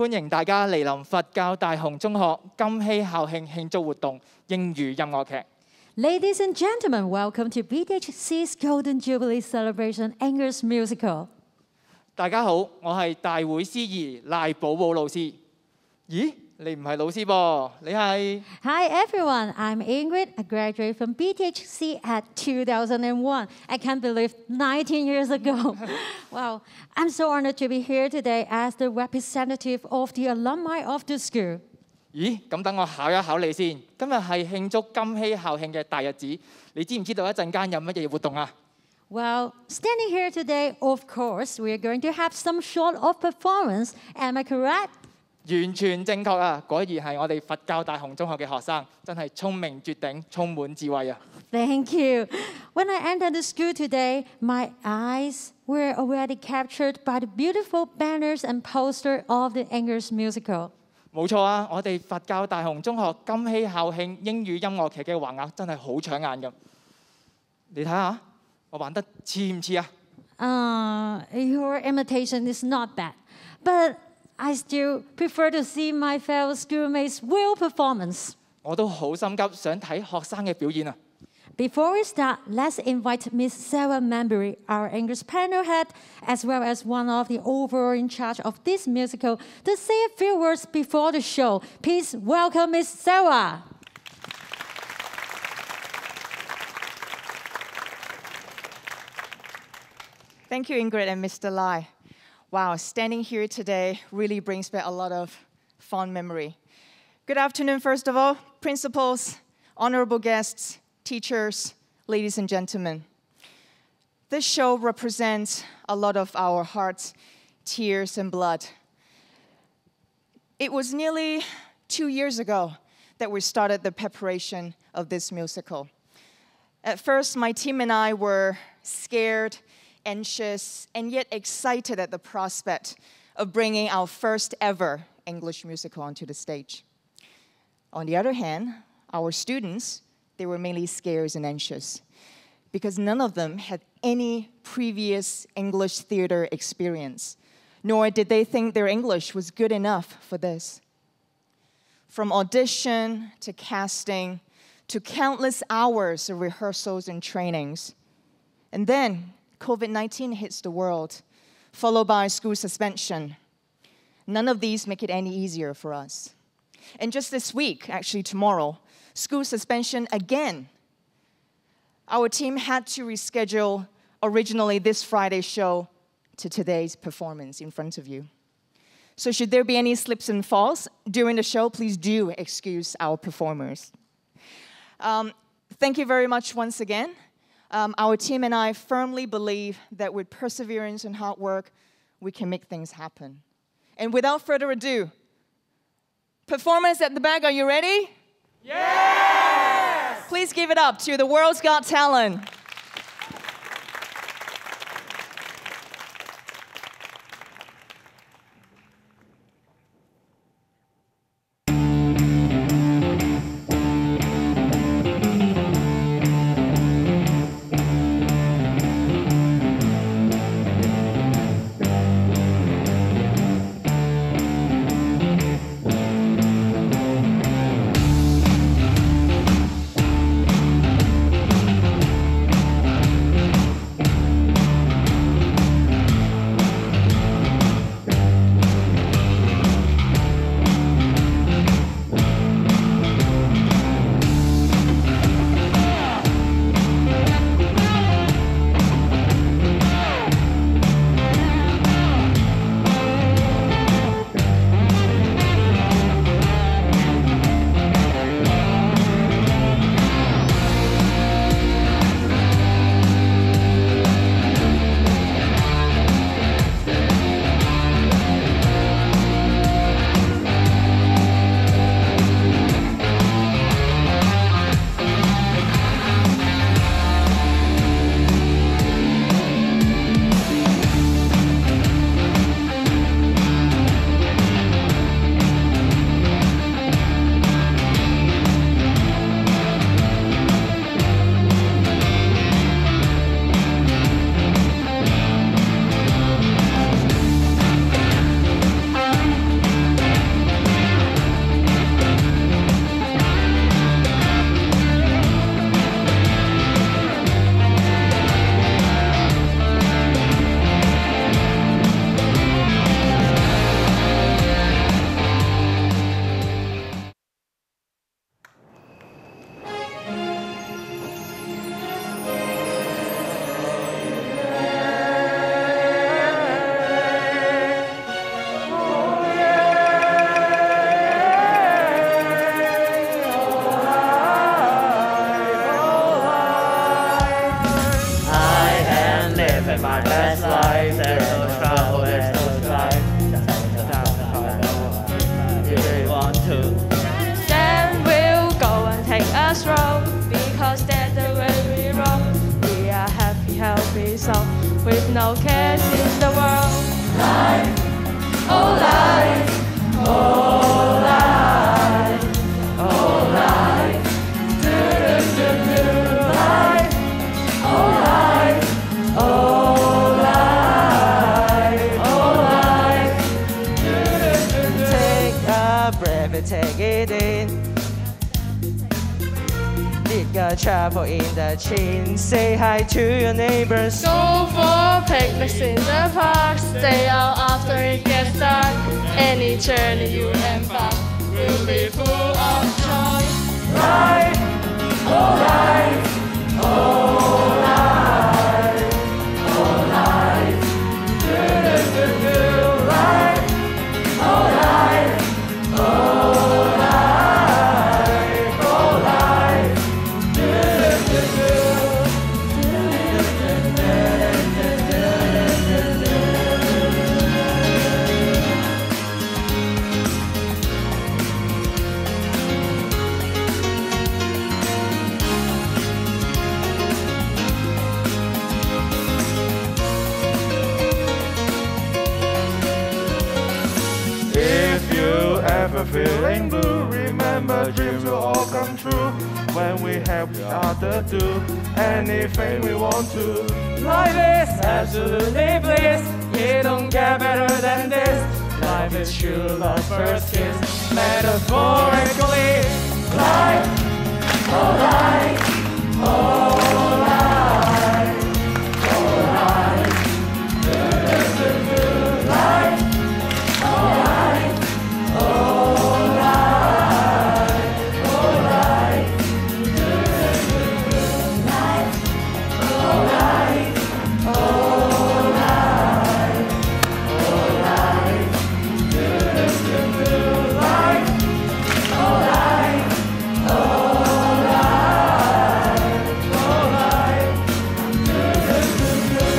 歡迎大家嚟臨佛教大雄中學金禧校慶慶祝活動英語音樂劇。Ladies and gentlemen, welcome to BTHC's Golden Jubilee Celebration English Musical. 大家好，我係大會司儀賴寶寶老師。咦，你唔係老師噃，你係 Hi everyone, I'm Ingrid, a graduate from BTHC at 2001. I can't believe 19 years ago. Wow, I'm so honored to be here today as the representative of the alumni of the school. 咦，咁等我考一考你先。今日係慶祝金禧校慶嘅大日子，你知唔知道一陣間有乜嘢活動啊？ Well, standing here today, of course, we are going to have some sort of performance. Am I correct? 完全正確啊！果然係我哋佛教大雄中學嘅學生，真係聰明絕頂，充滿智慧啊！ Thank you. When I entered the school today, my eyes were already captured by the beautiful banners and posters of the English musical. 冇錯啊！我哋佛教大雄中學金禧校慶英語音樂劇嘅橫額真係好搶眼㗎。你睇下，我玩得似唔似啊？ Your imitation is not bad, but I still prefer to see my fellow schoolmates' real performance. 我都好心急，想睇學生嘅表演啊！ Before we start, let's invite Miss Sarah Manbury, our English panel head, as well as one of the overall in charge of this musical, to say a few words before the show. Please welcome Miss Sarah. Thank you, Ingrid and Mr. Lai. Wow, standing here today really brings back a lot of fond memory. Good afternoon, first of all, principals, honorable guests, teachers, ladies and gentlemen. This show represents a lot of our hearts, tears, and blood. It was nearly 2 years ago that we started the preparation of this musical. At first, my team and I were scared, anxious, and yet excited at the prospect of bringing our first ever English musical onto the stage. On the other hand, our students, they were mainly scared and anxious because none of them had any previous English theater experience, nor did they think their English was good enough for this. From audition to casting to countless hours of rehearsals and trainings. And then COVID-19 hits the world, followed by school suspension. None of these make it any easier for us. And just this week, actually tomorrow, school suspension again. Our team had to reschedule originally this Friday's show to today's performance in front of you. So should there be any slips and falls during the show, please do excuse our performers. Thank you very much once again. Our team and I firmly believe that with perseverance and hard work, we can make things happen. And without further ado, performers at the back, are you ready? Yes! Please give it up to the World's Got Talent. my best life. There's no trouble, there's no strife. If they want to, then we'll go and take a stroll, because that's the way we roll. We are happy, healthy soul, with no cares in the world. Life, oh life, oh life, oh life, do do do do. Life, oh life, oh life, oh life, do do do do. take a breath and take it in. Dig a chapel in the chin. Say hi to your neighbors. Go for picnics in the park. Stay out after it gets dark. Any journey you embark will be full of joy. Life, oh life, oh life, oh life, do do do do. Life, oh life, oh life, oh life, do do do do. If you ever feeling blue, remember dreams will all come true when we help each other do anything we want to. Life is absolutely bliss. You don't get better than this. Life is true love first kiss. Metaphorically, life, oh life, oh life, oh life, do do do do. Life, oh life, oh life, oh life, do do do do. Life, oh life, oh life, oh life, do do do do. Life, oh life, oh life, oh life, do do do do.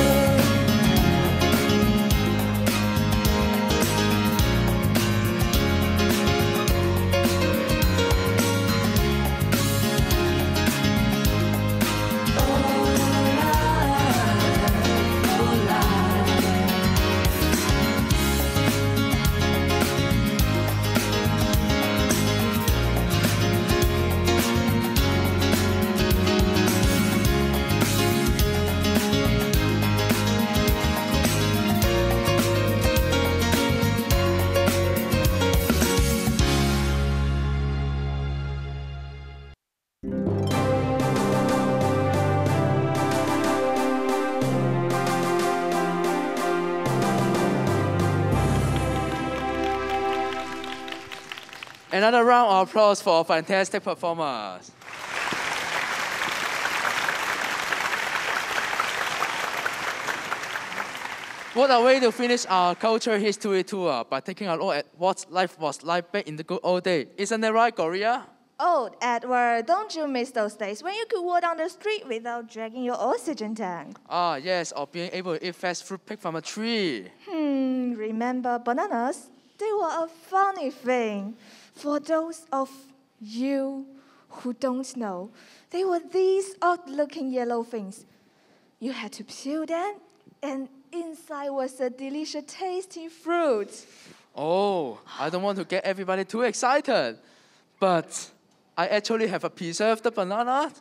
Another round of applause for a fantastic performance. What a way to finish our cultural history tour by taking a look at what life was like back in the good old days. Isn't that right, Gloria? Oh, Edward, don't you miss those days when you could walk down the street without dragging your oxygen tank? Ah, yes, or being able to eat fast fruit picked from a tree. Remember bananas? They were a funny thing. For those of you who don't know, they were these odd-looking yellow things. You had to peel them, and inside was a delicious tasting fruit. Oh, I don't want to get everybody too excited, but I actually have a preserved banana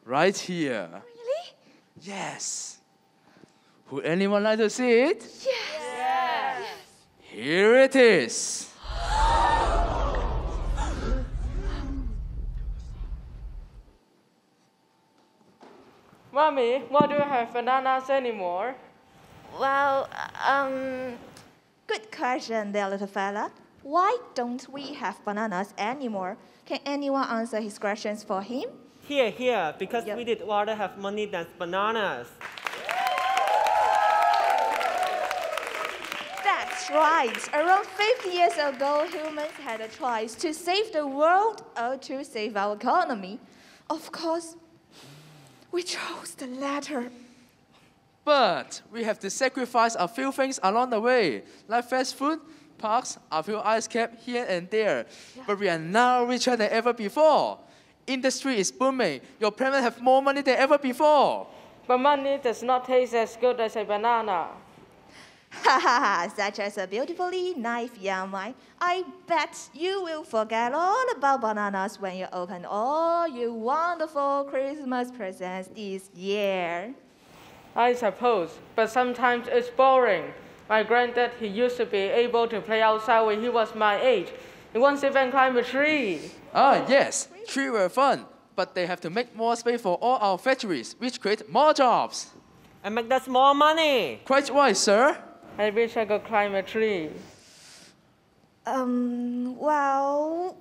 right here. Really? Yes. Would anyone like to see it? Yes. Here it is. Mommy, why do you have bananas anymore? Well, good question there, little fella. Why don't we have bananas anymore? Can anyone answer his questions for him? Here, because Yep. we did rather have money than bananas. That's right. Around 50 years ago, humans had a choice to save the world or to save our economy. Of course, we chose the latter. But we have to sacrifice a few things along the way, like fast food, parks, a few ice caps here and there. But we are now richer than ever before. Industry is booming. Your parents have more money than ever before. But money does not taste as good as a banana. Ha ha ha, such as a beautifully nice young mind. I bet you will forget all about bananas when you open all your wonderful Christmas presents this year. I suppose, but sometimes it's boring. My granddad, he used to be able to play outside when he was my age. He once even climbed a tree. Ah, yes, trees were fun, but they have to make more space for all our factories, which create more jobs. And make us more money. Quite right, sir. I wish I could climb a tree. Oh,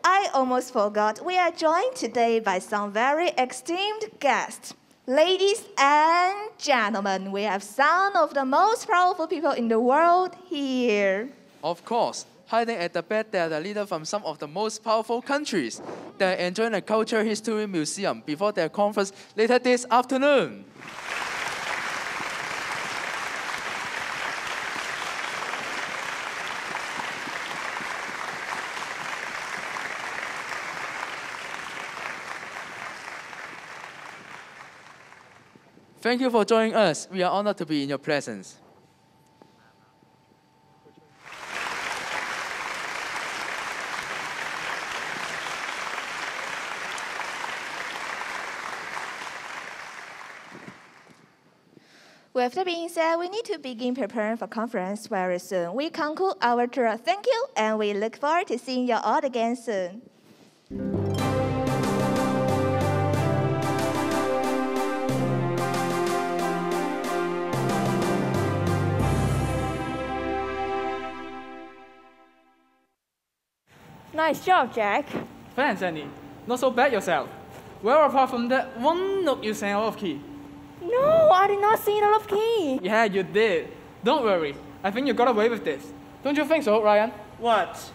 I almost forgot. We are joined today by some very esteemed guests. Ladies and gentlemen, we have some of the most powerful people in the world here. Of course, hiding at the back, they are the leaders from some of the most powerful countries. They are enjoying a cultural history museum before their conference later this afternoon. Thank you for joining us. We are honored to be in your presence. With that being said, we need to begin preparing for conference very soon. We conclude our tour. Thank you, and we look forward to seeing you all again soon. Nice job, Jack. Thanks, Andy. Not so bad yourself. Well, apart from that one note you sang out of key. No, I did not sing it off key. Yeah, you did. Don't worry. I think you got away with this. Don't you think so, Ryan? What?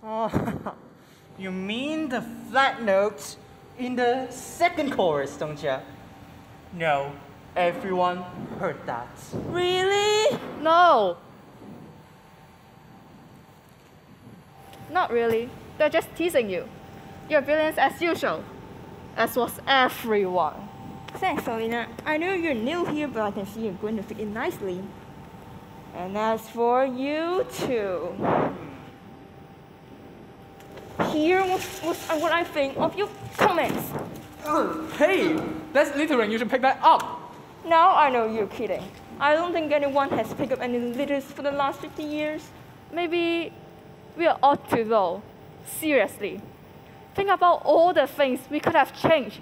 Oh, you mean the flat notes in the second chorus, don't you? No, everyone heard that. Really? No. Not really. They're just teasing you. You're brilliant as usual, as was everyone. Thanks, Selena. I know you're new here, but I can see you're going to fit in nicely. And as for you two, here was what I think of your comments. Hey, that's littering. You should pick that up. Now I know you're kidding. I don't think anyone has picked up any litters for the last 50 years. Maybe we ought to though. Seriously. Think about all the things we could have changed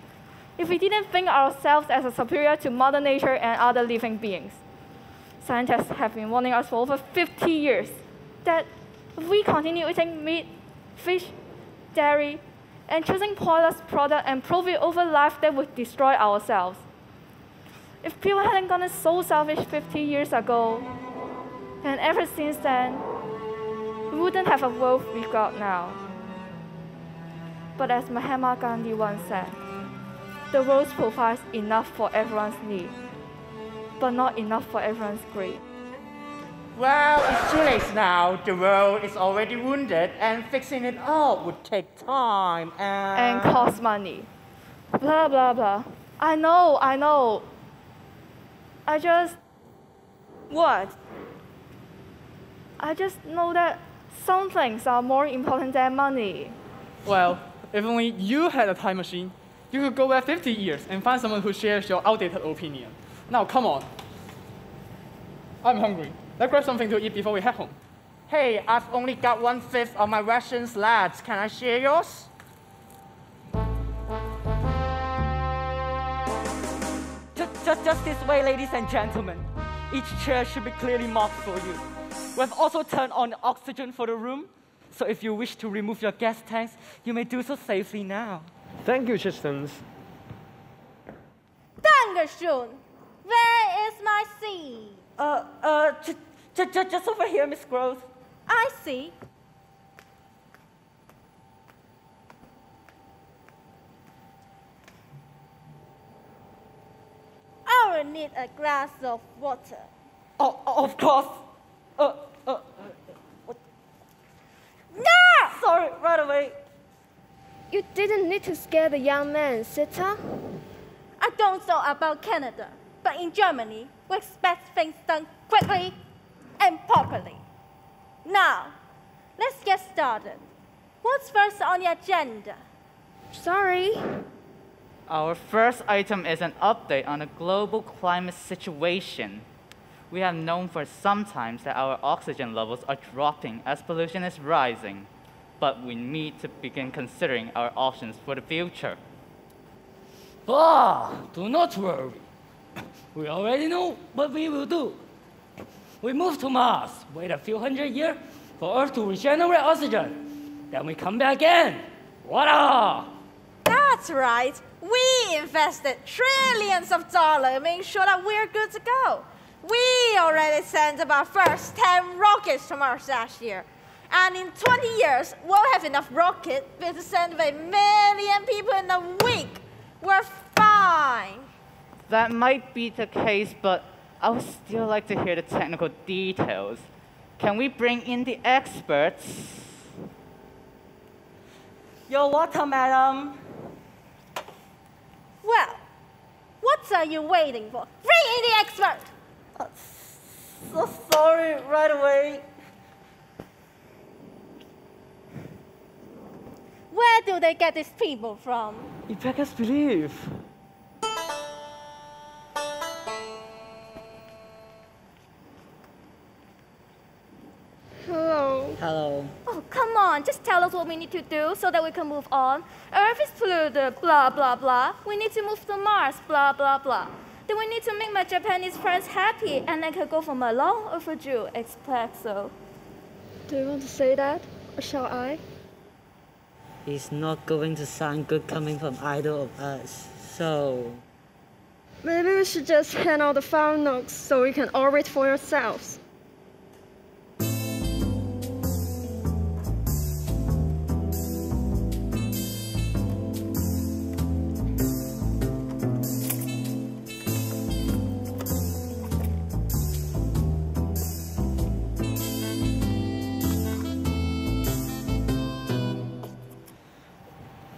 if we didn't think ourselves as a superior to Mother Nature and other living beings. Scientists have been warning us for over 50 years that if we continue eating meat, fish, dairy, and choosing pointless products and profit over life that would destroy ourselves. If people hadn't gotten so selfish 50 years ago, and ever since then, we wouldn't have a world we've got now. But as Mahatma Gandhi once said, the world provides enough for everyone's need, but not enough for everyone's greed. Well, it's too late now. The world is already wounded, and fixing it up would take time and cost money. Blah, blah, blah. I know. What? I just know that some things are more important than money. Well, if only you had a time machine, you could go back 50 years and find someone who shares your outdated opinion. Now, come on. I'm hungry. Let's grab something to eat before we head home. Hey, I've only got 1/5 of my rations left. Can I share yours? Just this way, ladies and gentlemen. Each chair should be clearly marked for you. We've also turned on the oxygen for the room, so if you wish to remove your gas tanks, you may do so safely now. Thank you, Chistens. Dankeschön. Where is my seat? Just over here, Miss Grove. I see. need a glass of water. Oh, of course. No! Sorry, right away. You didn't need to scare the young man, Sita. I don't know about Canada, but in Germany, we expect things done quickly and properly. Now, let's get started. What's first on the agenda? Sorry. Our first item is an update on the global climate situation. We have known for some time that our oxygen levels are dropping as pollution is rising, but we need to begin considering our options for the future. Do not worry. We already know what we will do. We move to Mars, wait a few hundred years for Earth to regenerate oxygen. Then we come back again. Voila! That's right. We invested trillions of dollars making sure that we're good to go. We already sent about first 10 rockets to Mars last year. And in 20 years, we'll have enough rockets to send away 1 million people in a week. We're fine. That might be the case, but I would still like to hear the technical details. Can we bring in the experts? Your water, madam. Well, what are you waiting for? Bring in the expert. So sorry, right away. Where do they get these people from? You beg us believe. Hello. Hello. Oh, come on, just tell us what we need to do so that we can move on. Earth is polluted, blah, blah, blah. We need to move to Mars, blah, blah, blah. Then we need to make my Japanese friends happy, and I can go for Malone or for Drew, espresso. Do you want to say that, or shall I? It's not going to sound good coming from either of us, so... Maybe we should just hand out the file notes so you can all read for yourselves.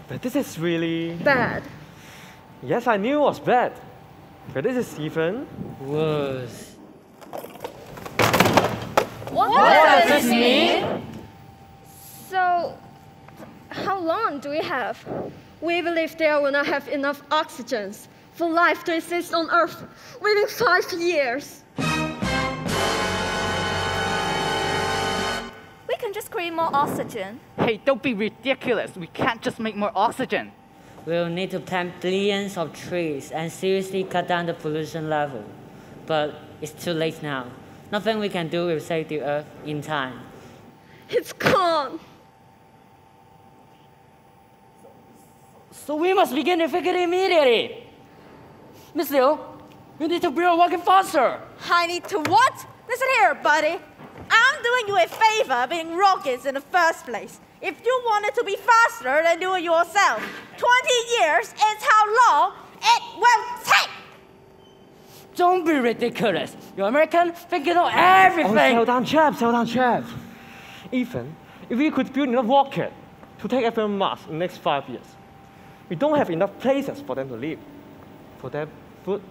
But this is really... Bad. Yes, I knew it was bad. But this is even... worse. What does this mean? So, how long do we have? We believe there will not have enough oxygen for life to exist on Earth within 5 years. We can just create more oxygen. Hey, don't be ridiculous. We can't just make more oxygen. We'll need to plant billions of trees and seriously cut down the pollution level. But it's too late now. Nothing we can do will save the Earth in time. It's gone. So we must begin to figure it immediately. Miss Liu, you need to build a rocket faster. I need to what? Listen here, buddy. I'm doing you a favor being rockets in the first place. If you want it to be faster, then do it yourself. 20 years is how long it will take. Don't be ridiculous. You're American, think you know everything. Oh, settle down, chap. Even if we could build enough rocket to take everyone Mars in the next 5 years, we don't have enough places for them to live, for them food,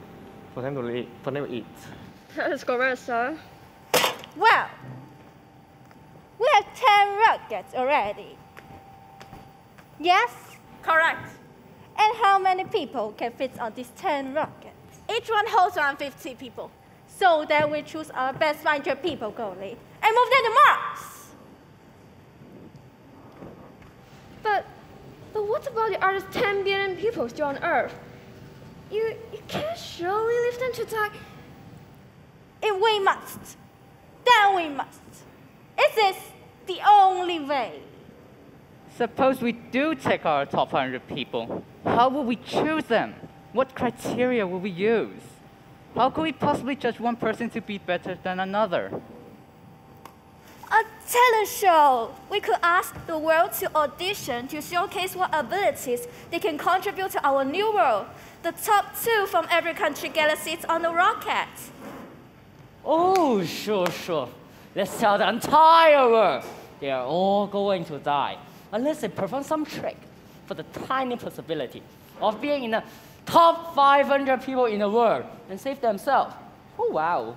for them to eat. That is correct, sir. Well, we have 10 rockets already. Yes? Correct. And how many people can fit on these 10 rockets? Each one holds around 50 people. So then we choose our best 100 people globally and move them to Mars. But what about the other 10 billion people still on Earth? You can't surely leave them to die. If we must, then we must. Is this the only way? Suppose we do take our top 100 people. How will we choose them? What criteria will we use? How could we possibly judge one person to be better than another? A talent show. We could ask the world to audition to showcase what abilities they can contribute to our new world. The top 2 from every country get a seat on the rocket. Oh, sure. Let's tell the entire world they are all going to die unless they perform some trick for the tiny possibility of being in the top 500 people in the world and save themselves. Oh, wow.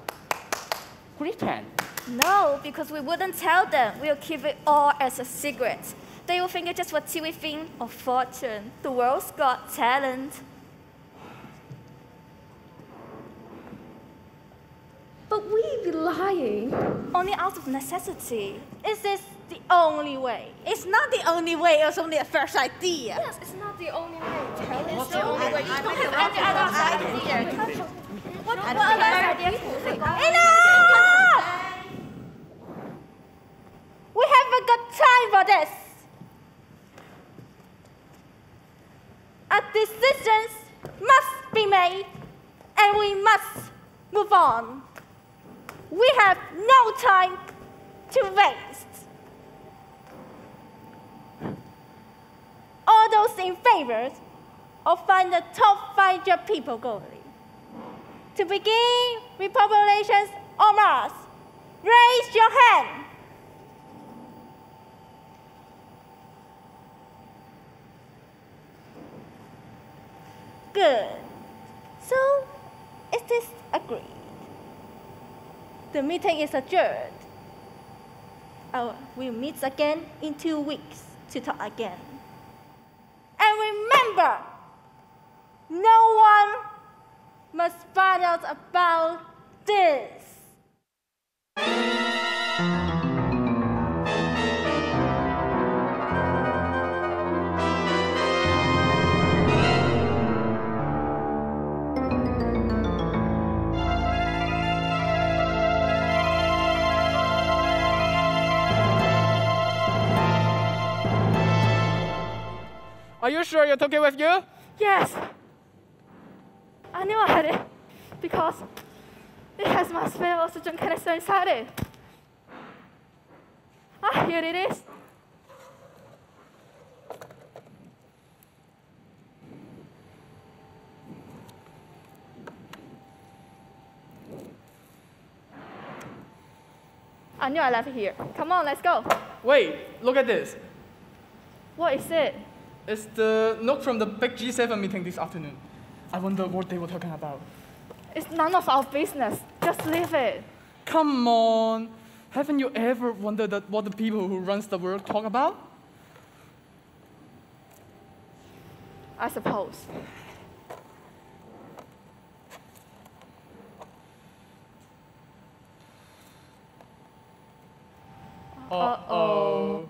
Great plan. No, because we wouldn't tell them. We'll keep it all as a secret. They will think it's just a TV thing of fortune. The world's got talent. But we'd be lying. Only out of necessity. Is this the only way? It's not the only way, it's only a first idea. Yes, it's not the only way. It's the only way. You don't have any other idea. What other ideas do you think? Enough! We haven't got time for this. Decisions must be made, and we must move on. We have no time to waste. All those in favor of finding the top 500 people globally. To begin repopulations on Mars, raise your hand. Good. So, is this agreed? The meeting is adjourned. We'll meet again in 2 weeks to talk again. And remember, no one must find out about this. Are you sure you're talking with you? Yes. I knew I had it because it has my spare oxygen canister inside it. Ah, here it is. I knew I left it here. Come on, let's go. Wait, look at this. What is it? It's the note from the big G7 meeting this afternoon. I wonder what they were talking about. It's none of our business. Just leave it. Come on. Haven't you ever wondered what the people who runs the world talk about? I suppose. Uh-oh.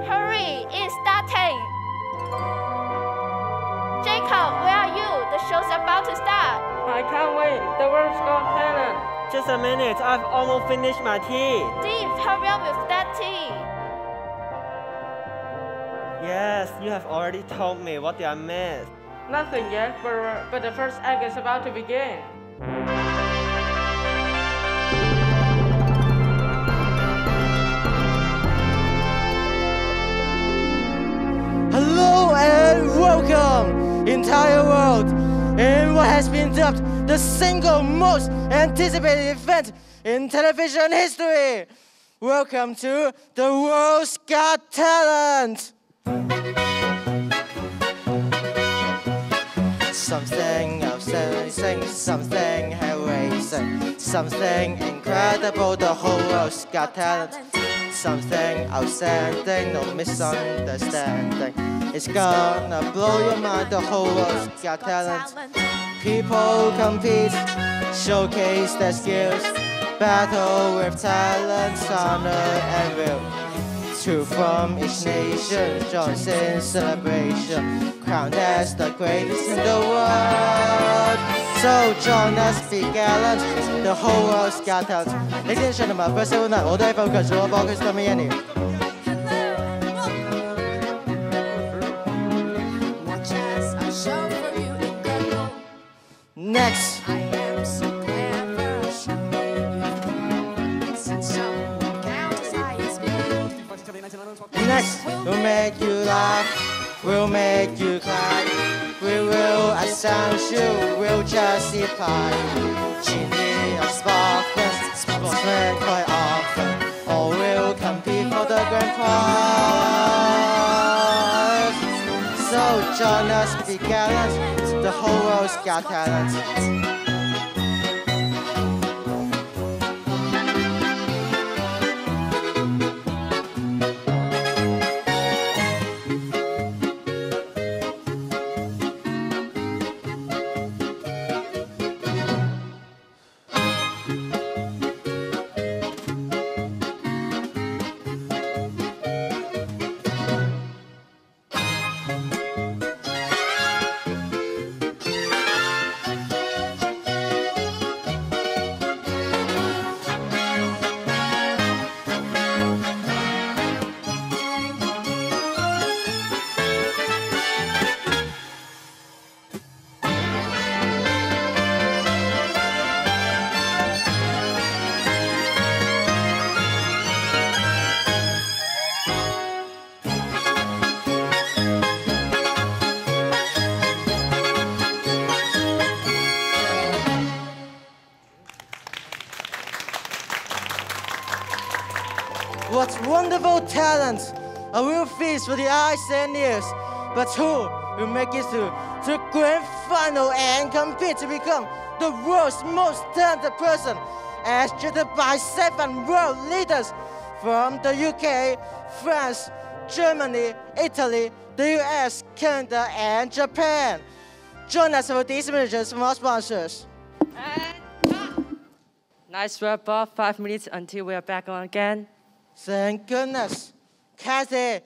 Hurry, it's starting. Jacob, where are you? The show's about to start. I can't wait. The world's got talent. Just a minute. I've almost finished my tea. Steve, hurry up with that tea. Yes, you have already told me what I missed. Nothing yet, but the first act is about to begin. Hello and welcome, entire world, in what has been dubbed the single most anticipated event in television history. Welcome to The World's Got Talent. Something outstanding, something amazing, something incredible, the whole world's got talent. Something outstanding, no misunderstanding. It's gonna blow your mind, the whole world's got talent. People compete, showcase their skills, battle with talents, honor and will. Two from each nation joins in celebration, crowned as the greatest in the world. So join us, be gallant, the whole world's got talent. Ladies and gentlemen, first of all, all day focus, all focus on me and you. Next. Next, we'll make you laugh, we'll make you cry. We will astonish you, we'll justify. Genie of sportsmen quite often, all will compete for the grand prize. So join us, be gallant, the whole world's got talent. What wonderful talent! A real feast for the eyes and ears. But who will make it through to the grand final and compete to become the world's most talented person, as judged by 7 world leaders from the UK, France, Germany, Italy, the US, Canada, and Japan. Join us for these messages from our sponsors. Nice wrap up. 5 minutes until we are back on again. Thank goodness. Kathy,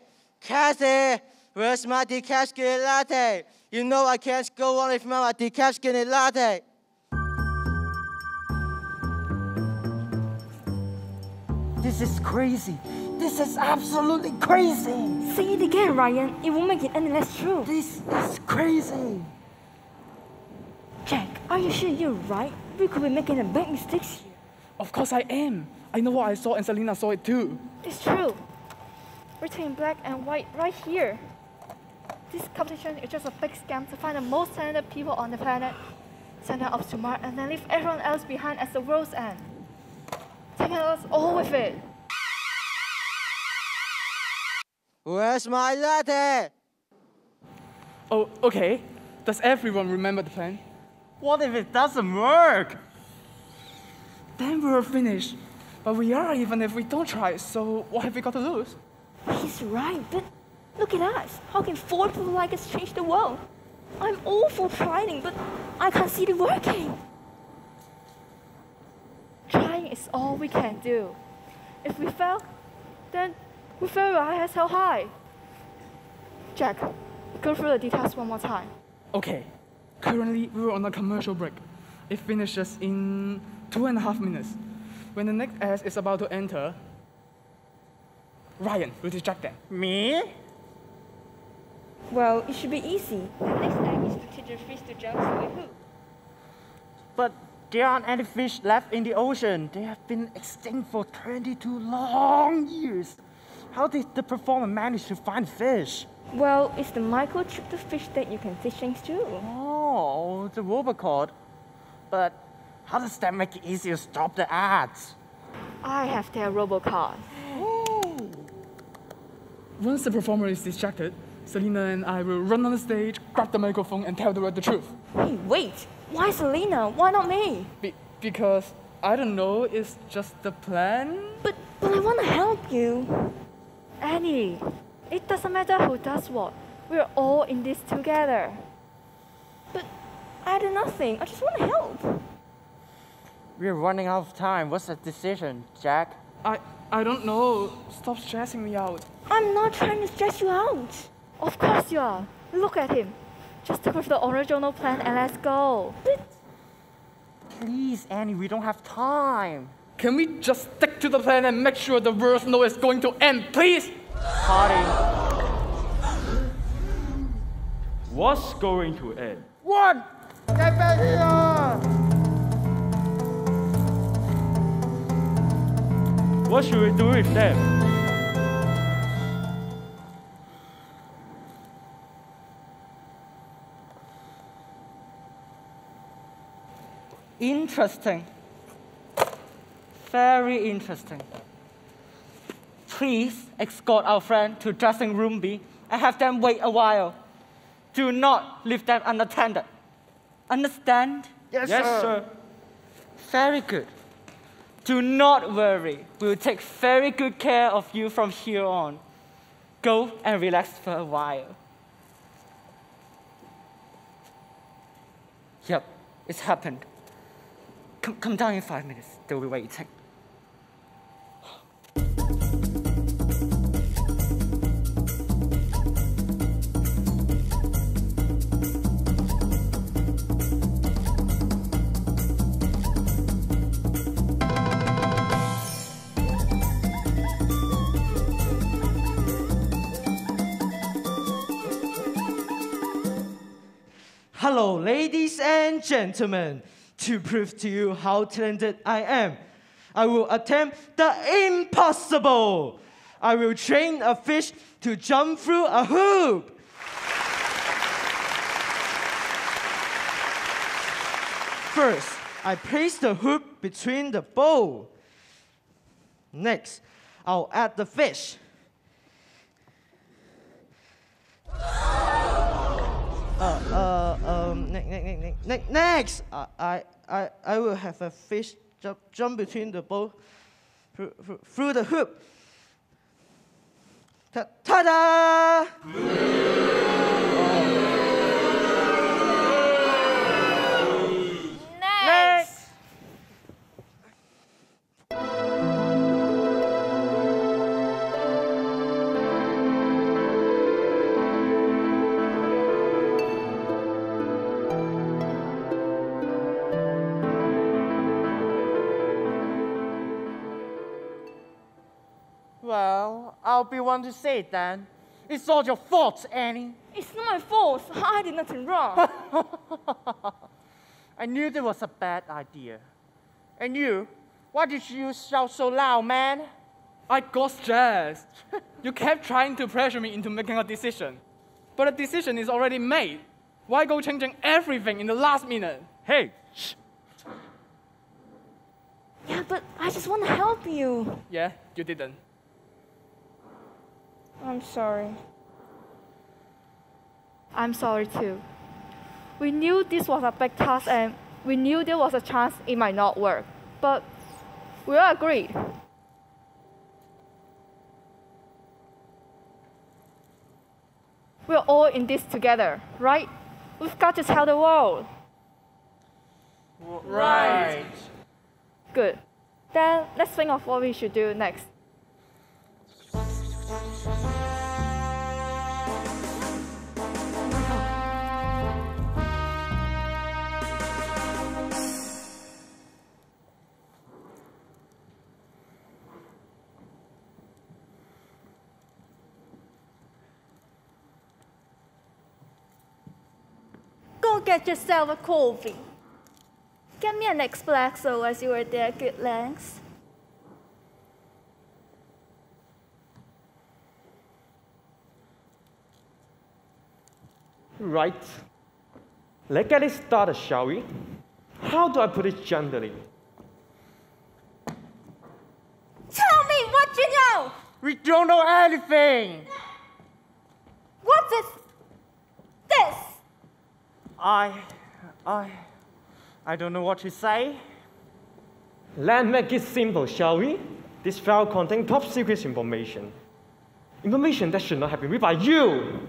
where's my decaf skinny latte? You know I can't go on without my decaf skinny latte. This is crazy. This is absolutely crazy. Say it again, Ryan. It won't make it any less true. This is crazy. Jack, are you sure you're right? We could be making a big mistake here. Of course I am. I know what I saw and Selena saw it too. It's true. We're taking black and white right here. This competition is just a big scam to find the most talented people on the planet, send them up to Mars, and then leave everyone else behind at the world's end. Taking us all with it. Where's my latte? Oh, okay. Does everyone remember the plan? What if it doesn't work? Then we're finished. But we are even if we don't try, so what have we got to lose? He's right, but look at us. How can 4 people like us change the world? I'm all for trying, but I can't see it working. Trying is all we can do. If we fail, then we fail our heads held high. Jack, go through the details one more time. Okay. Currently, we're on a commercial break. It finishes in 2.5 minutes. When the next act is about to enter, Ryan will distract them. Me? Well, it should be easy. The next act is to teach the fish to jump through a hoop. But there aren't any fish left in the ocean. They have been extinct for 22 long years. How did the performer manage to find fish? Well, it's the microchip the fish that you can teach things to. Oh, the robot code. But how does that make it easier to stop the ads? I have their robocard. Once the performer is distracted, Selena and I will run on the stage, grab the microphone, and tell the world the truth. Hey, wait! Why Selena? Why not me? Because, I don't know, it's just the plan? But I want to help you. Annie, it doesn't matter who does what. We're all in this together. But I did nothing. I just want to help. We're running out of time. What's the decision, Jack? I don't know. Stop stressing me out. I'm not trying to stress you out. Of course you are. Look at him. Just stick with the original plan and let's go. Please, Annie, we don't have time. Can we just stick to the plan and make sure the world knows it's going to end, please? Party. What's going to end? One! Get back here! What should we do with them? Interesting. Very interesting. Please escort our friend to dressing room B and have them wait a while. Do not leave them unattended. Understand? Yes, sir. Very good. Do not worry. We'll take very good care of you from here on. Go and relax for a while. Yep, it's happened. Come down in 5 minutes. They'll be waiting. Hello, ladies and gentlemen. To prove to you how talented I am, I will attempt the impossible. I will train a fish to jump through a hoop. First, I place the hoop between the bowl. Next, I'll add the fish. Next, I will have a fish jump between the bowl through the hoop. Ta-da! Next. Well, I'll be one to say it then. It's all your fault, Annie. It's not my fault. I did nothing wrong. I knew that was a bad idea. And you? Why did you shout so loud, man? I got stressed. You kept trying to pressure me into making a decision. But a decision is already made. Why go changing everything in the last minute? Hey, shh. Yeah, but I just want to help you. Yeah, you didn't. I'm sorry. I'm sorry too. We knew this was a big task and we knew there was a chance it might not work. But we all agreed. We're all in this together, right? We've got to tell the world. Right. Good. Then let's think of what we should do next. Go get yourself a coffee. Get me an espresso as you were there, good lengths. Right. Let's get it started, shall we? How do I put it gently? Tell me what you know. We don't know anything. What is this? I don't know what to say. Let's make it simple, shall we? This file contains top secret information. Information that should not have been read by you.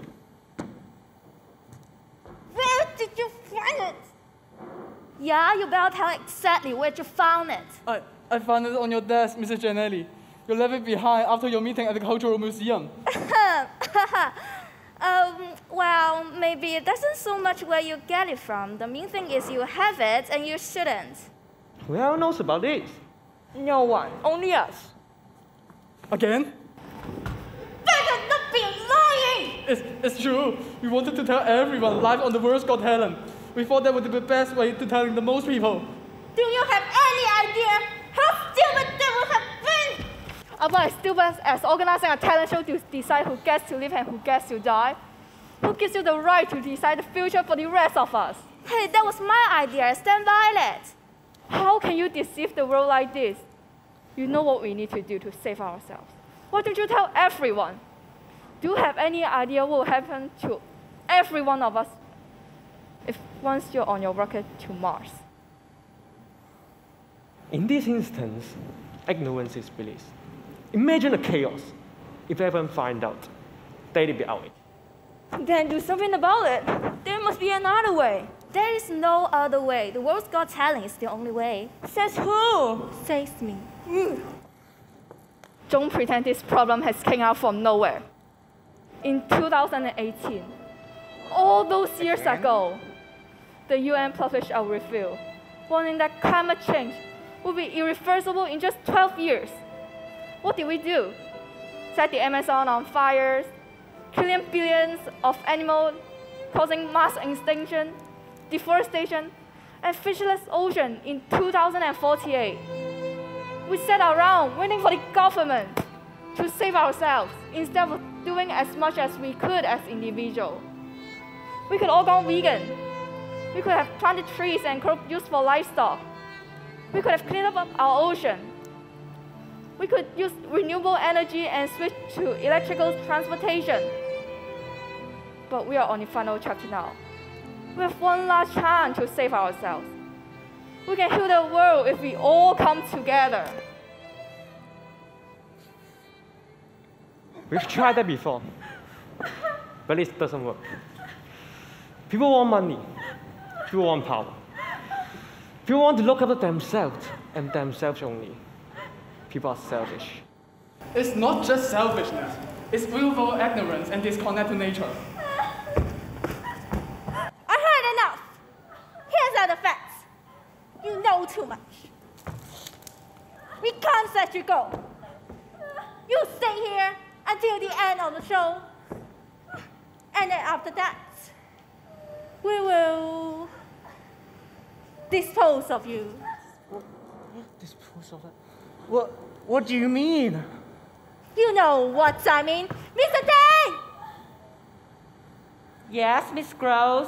Where did you find it? Yeah, you better tell exactly where you found it. I found it on your desk, Mrs. Gianelli. You left it behind after your meeting at the Cultural Museum. Well, maybe it doesn't so much where you get it from. The main thing is you have it and you shouldn't. Who else knows about this? No one, only us. Again? Better not be lying! It's true. We wanted to tell everyone live on the World's Got Talent. We thought that would be the best way to telling the most people. Do you have any idea how stupid they would have been? About as stupid as organizing a talent show to decide who gets to live and who gets to die? Who gives you the right to decide the future for the rest of us? Hey, that was my idea. Stand by it. How can you deceive the world like this? You know what we need to do to save ourselves. Why don't you tell everyone? Do you have any idea what will happen to every one of us if once you're on your rocket to Mars? In this instance, ignorance is bliss. Imagine the chaos if everyone finds out. They'd be out. Then do something about it. There must be another way. There is no other way. The World's Got Talent is the only way. Says who? Says me. Don't pretend this problem has came out from nowhere. In 2018, all those years ago, the UN published a review warning that climate change will be irreversible in just 12 years. What did we do? Set the Amazon on fire, killing billions of animals, causing mass extinction, deforestation, and fishless ocean in 2048. We sat around waiting for the government to save ourselves instead of doing as much as we could as individuals. We could all go vegan. We could have planted trees and crop used for livestock. We could have cleaned up our ocean. We could use renewable energy and switch to electrical transportation. But we are on the final chapter now. We have one last chance to save ourselves. We can heal the world if we all come together. We've tried that before, but it doesn't work. People want money. People want power. People want to look after themselves and themselves only. People are selfish. It's not just selfishness. It's willful ignorance and disconnect to nature. I heard enough. Here's the facts. You know too much. We can't let you go. You stay here until the end of the show. And then after that, we will dispose of you. Dispose of it? What do you mean? You know what I mean. Mr. Day! Yes, Miss Gross.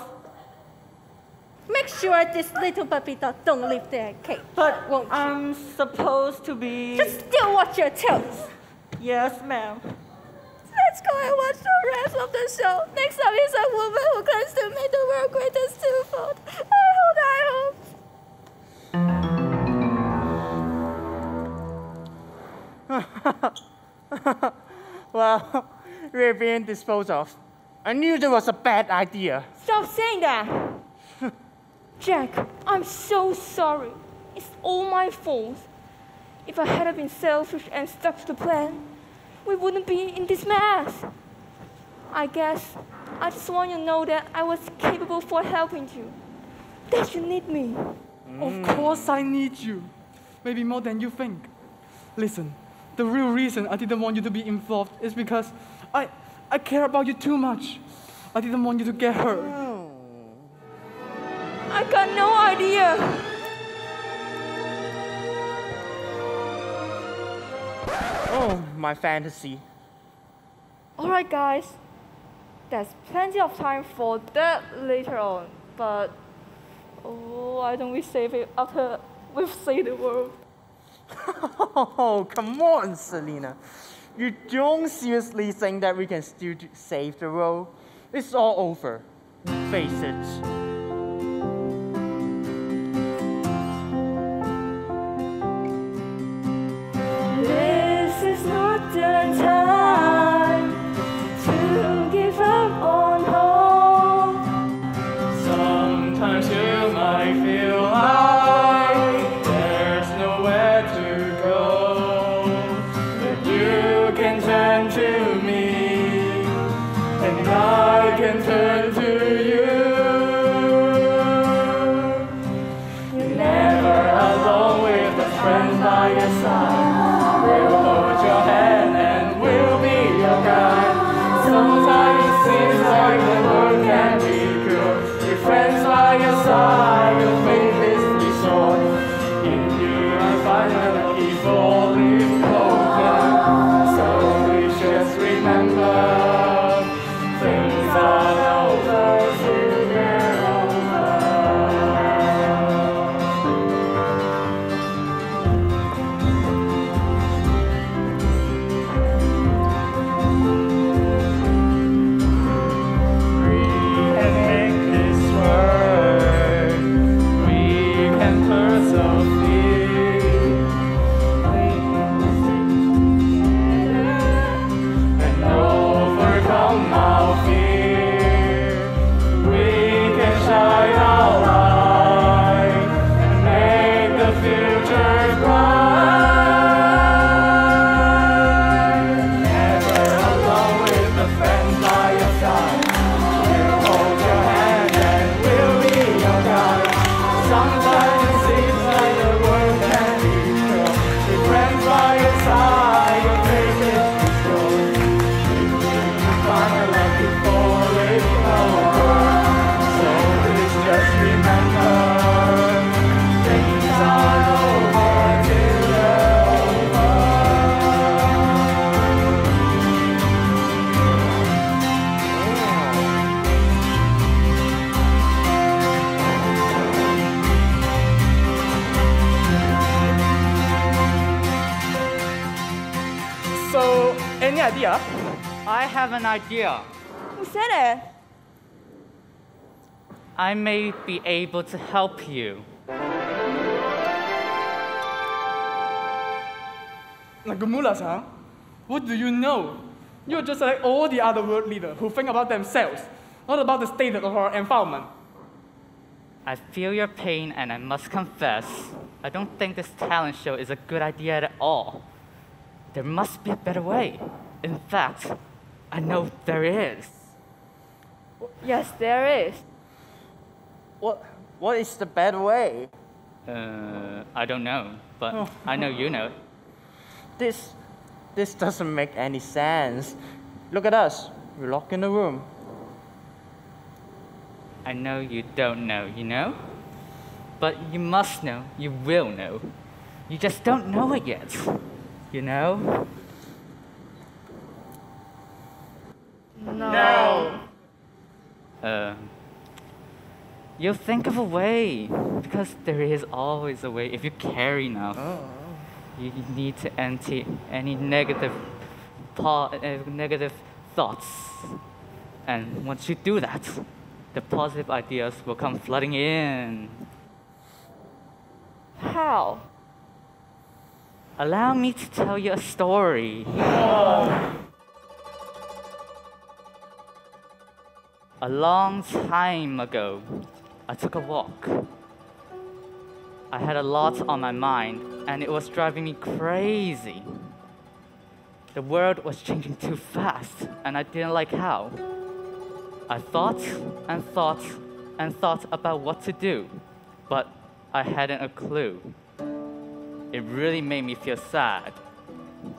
Make sure this little papito don't leave their cage. But won't you? I'm supposed to be... Just still watch your toes. Yes, ma'am. Let's go and watch the rest of the show. Next up is a woman who claims to make the world greatest twofold. I hope. Well, we're being disposed of. I knew that was a bad idea. Stop saying that. Jack, I'm so sorry. It's all my fault. If I hadn't been selfish and stuck to the plan, we wouldn't be in this mess. I guess I just want you to know that I was capable for helping you. That you need me. Of course I need you. Maybe more than you think. Listen, the real reason I didn't want you to be involved is because I care about you too much. I didn't want you to get hurt. I got no idea. Oh, my fantasy. All right, guys. There's plenty of time for that later on. But why don't we save it after we've saved the world? Oh, come on, Selena. You don't seriously think that we can still save the world? It's all over. Face it. This is not the time to give up on hope. Sometimes you might feel like by your side. We'll hold your hand and we'll be your guide. Sometimes it seems like the world can't be good. With friends by your side, your faith is restored. In you I find my lucky falling over. So we just remember, things are over till they're over. We can make this work. We can persevere. And overcome our fear. We can shine our light and make the future bright. Never alone with a friend by your side. We'll hold your hand and we'll be your guide. Sometimes it seems like the world can't be true. With friends by your side, your faith is restored. Find a lucky falling over. So please just remember, things are over till they're over. So, any idea? I have an idea. Who said it? I may be able to help you. Nagamura-san, what do you know? You're just like all the other world leaders who think about themselves, not about the state of our environment. I feel your pain, and I must confess, I don't think this talent show is a good idea at all. There must be a better way. In fact, I know there is. Yes, there is. What is the better way? I don't know, but I know you know. This doesn't make any sense. Look at us. We're locked in the room. I know you don't know, you know? But you must know, you will know. You just don't know it yet, you know? No. You'll think of a way, because there is always a way if you care enough. You need to empty any negative thoughts. And once you do that, the positive ideas will come flooding in. How? Allow me to tell you a story. A long time ago, I took a walk. I had a lot on my mind, and it was driving me crazy. The world was changing too fast, and I didn't like how. I thought and thought and thought about what to do, but I hadn't a clue. It really made me feel sad.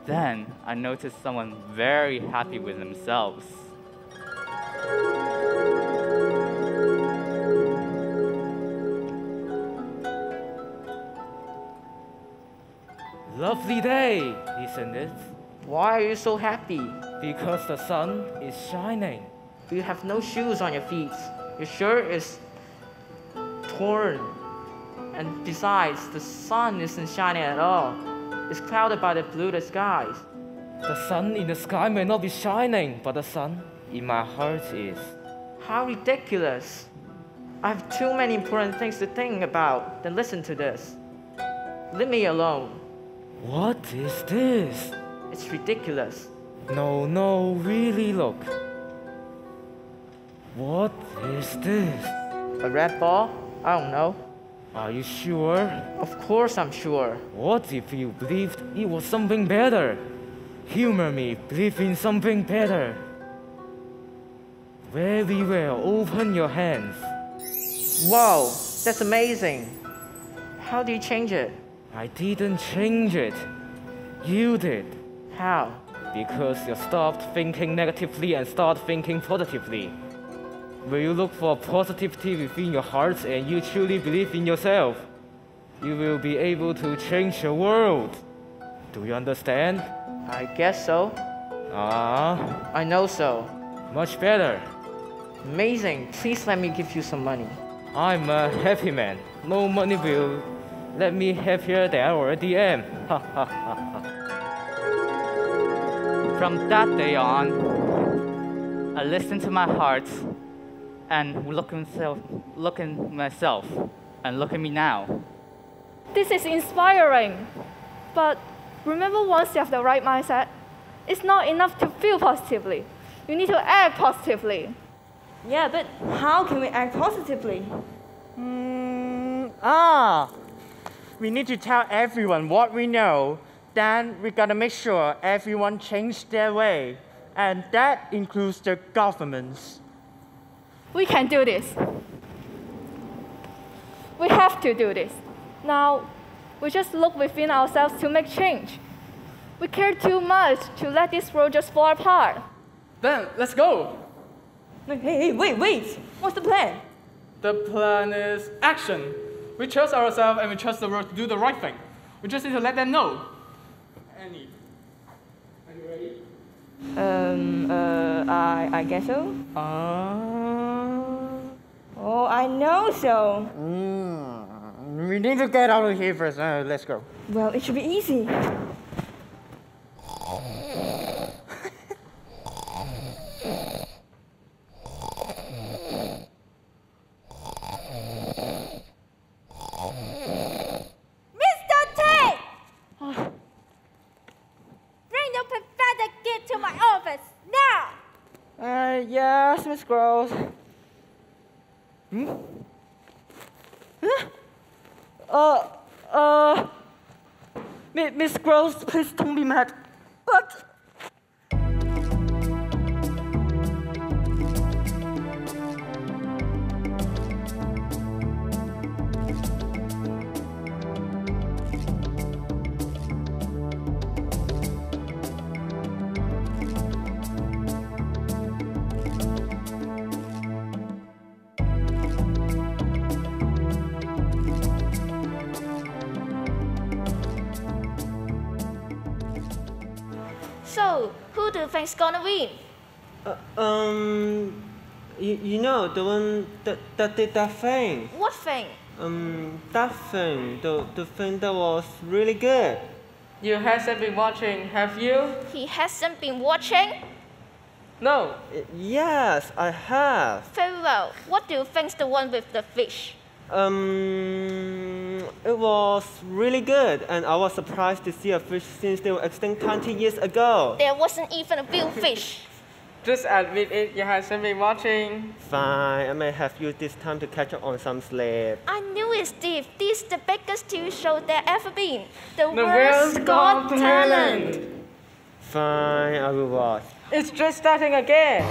Then I noticed someone very happy with themselves. Lovely day, isn't it? Why are you so happy? Because the sun is shining. You have no shoes on your feet. Your shirt is torn. And besides, the sun isn't shining at all. It's clouded by the blue skies. The sun in the sky may not be shining, but the sun in my heart is. How ridiculous. I have too many important things to think about than listen to this. Leave me alone. What is this? It's ridiculous. No, really look. What is this? A red ball? I don't know. Are you sure? Of course I'm sure. What if you believed it was something better? Humor me, believe in something better. Very well, open your hands. Wow, that's amazing. How do you change it? I didn't change it. You did. How? Because you stopped thinking negatively and start thinking positively. When you look for positivity within your heart and you truly believe in yourself, you will be able to change the world. Do you understand? I guess so. I know so. Much better. Amazing. Please let me give you some money. I'm a happy man. No money will let me happier than I already am. From that day on, I listened to my heart and look in myself and look at me now. This is inspiring. But remember, once you have the right mindset, it's not enough to feel positively. You need to act positively. Yeah, but how can we act positively? We need to tell everyone what we know. Then we gotta make sure everyone changes their way. And that includes the governments. We can do this. We have to do this. Now, we just look within ourselves to make change. We care too much to let this world just fall apart. Then, let's go. Hey, wait. What's the plan? The plan is action. We trust ourselves and we trust the world to do the right thing. We just need to let them know. Annie, are you ready? I guess so. Oh, I know so. We need to get out of here first. Let's go. Well, it should be easy. Yes, Miss Gross. Miss Gross, please don't be mad. But So, who do you think's gonna win? you know, the one that did that thing. What thing? That thing, the thing that was really good. You hasn't been watching, have you? He hasn't been watching? No. Yes, I have. Very well. What do you think's the one with the fish? It was really good, and I was surprised to see a fish since they were extinct 20 years ago. There wasn't even a real fish. Just admit it, you hasn't been watching. Fine, I may have used this time to catch up on some sleep. I knew it, Steve. This is the biggest TV show there ever been. The World's Got Talent. Fine, I will watch. It's just starting again.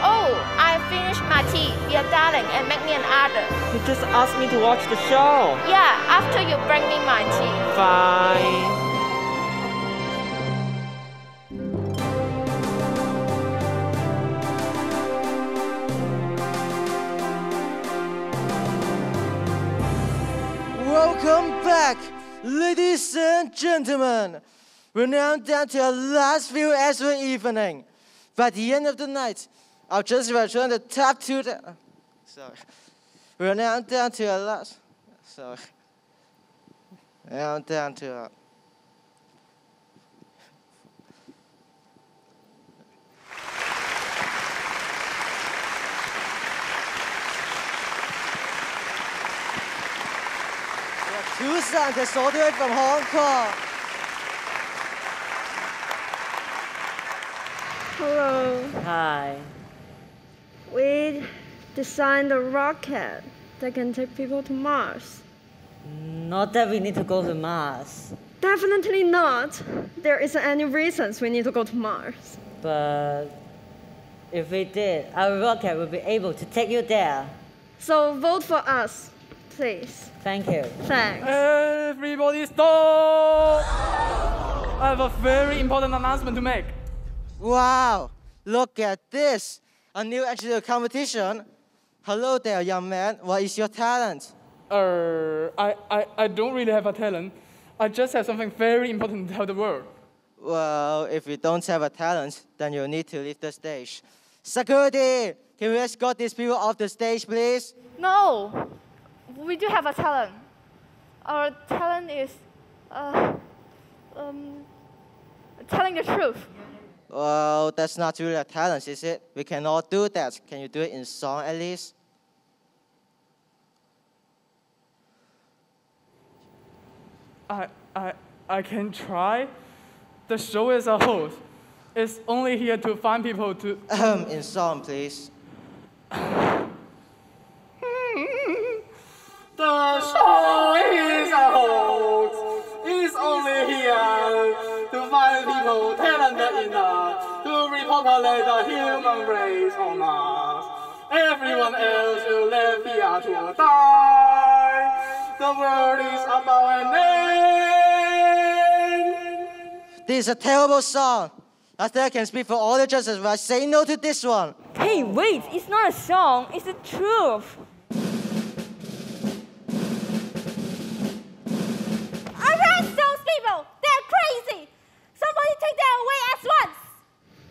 Oh, I finished my tea. Be a darling and make me an order. You just asked me to watch the show. Yeah, after you bring me my tea. Fine. Welcome back, ladies and gentlemen. We're now down to our last few acts of the evening. By the end of the night, I'll just return the top two. Sorry. We're now down to our last. Sorry. Now down to our. Two scientists all the way from Hong Kong. Hello. Hi. We designed a rocket that can take people to Mars. Not that we need to go to Mars. Definitely not. There isn't any reasons we need to go to Mars. But If we did, our rocket would be able to take you there. So vote for us, please. Thank you. Thanks. Everybody stop! I have a very important announcement to make. Wow, look at this. A new engineering competition. Hello there, young man. What is your talent? I don't really have a talent. I just have something very important to tell the world. Well, if you don't have a talent, then you need to leave the stage. Security, can we escort these people off the stage, please? No, we do have a talent. Our talent is telling the truth. Well, that's not really a talent, is it? We cannot do that. Can you do it in song at least? I can try. The show as a whole is only here to find people to... In song, please. The show is a hoax. It's only here to find people talented enough to repopulate the human race on Mars. Everyone else will live here to die. The world is about an end. This is a terrible song. I think I can speak for all the judges if I say no to this one. Hey, wait, it's not a song, it's the truth. Arrest those people! They're crazy! Somebody take them away at once!